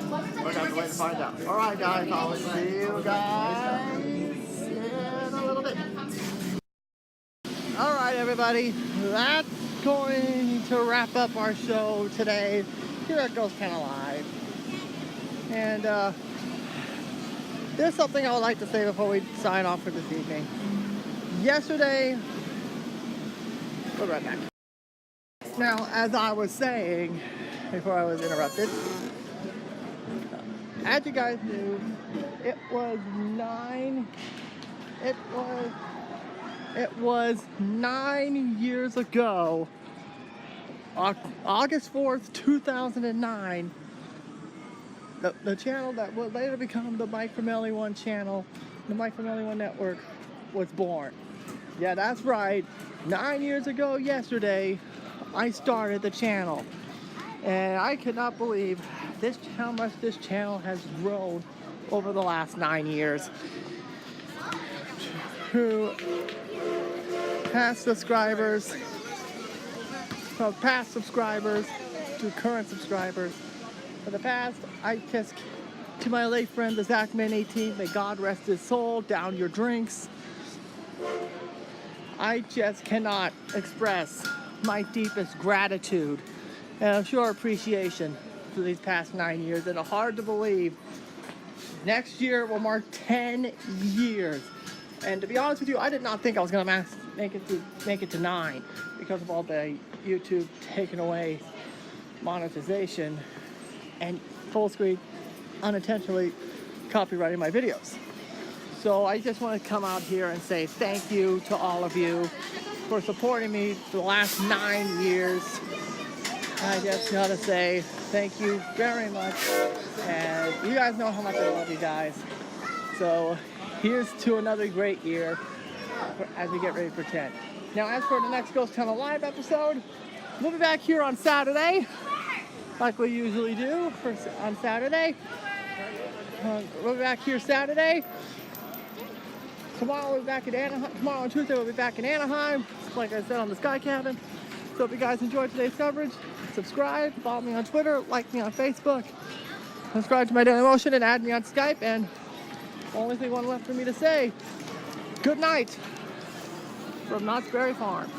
We're going to have to wait and find out. Alright, guys, I'll see you guys in a little bit. Alright, everybody, that's going to wrap up our show today here at Ghost Channel Live. And there's something I would like to say before we sign off for this evening. Yesterday, we'll be right back. Now, as I was saying before I was interrupted, as you guys knew, it was 9 years ago, August 4th, 2009. The channel that would later become the Mike from LA1 channel, the Mike from LA1 network, was born. Yeah, that's right. 9 years ago yesterday, I started the channel. And I could not believe how much this channel has grown over the last 9 years. To past subscribers, from past subscribers to current subscribers. For the past, I just, to my late friend, the Zachman18, may God rest his soul, down your drinks. I just cannot express my deepest gratitude and I'm sure appreciation for these past 9 years. And it's hard to believe next year will mark 10 years. And to be honest with you, I did not think I was going to make it to 9 because of all the YouTube taking away monetization and full screen unintentionally copyrighting my videos. So I just want to come out here and say thank you to all of you for supporting me for the last 9 years. I just gotta say thank you very much, and you guys know how much I love you guys. So here's to another great year as we get ready for 10. Now, as for the next Ghost Tunnel Live episode, we'll be back here on Saturday, like we usually do on Saturday. We'll be back here Saturday. Tomorrow we'll be back in Anaheim. Tomorrow on Tuesday we'll be back in Anaheim, like I said, on the Sky Cabin. So if you guys enjoyed today's coverage, subscribe, follow me on Twitter, like me on Facebook, subscribe to my Daily Motion, and add me on Skype. And only thing left for me to say, good night from Knott's Berry Farm.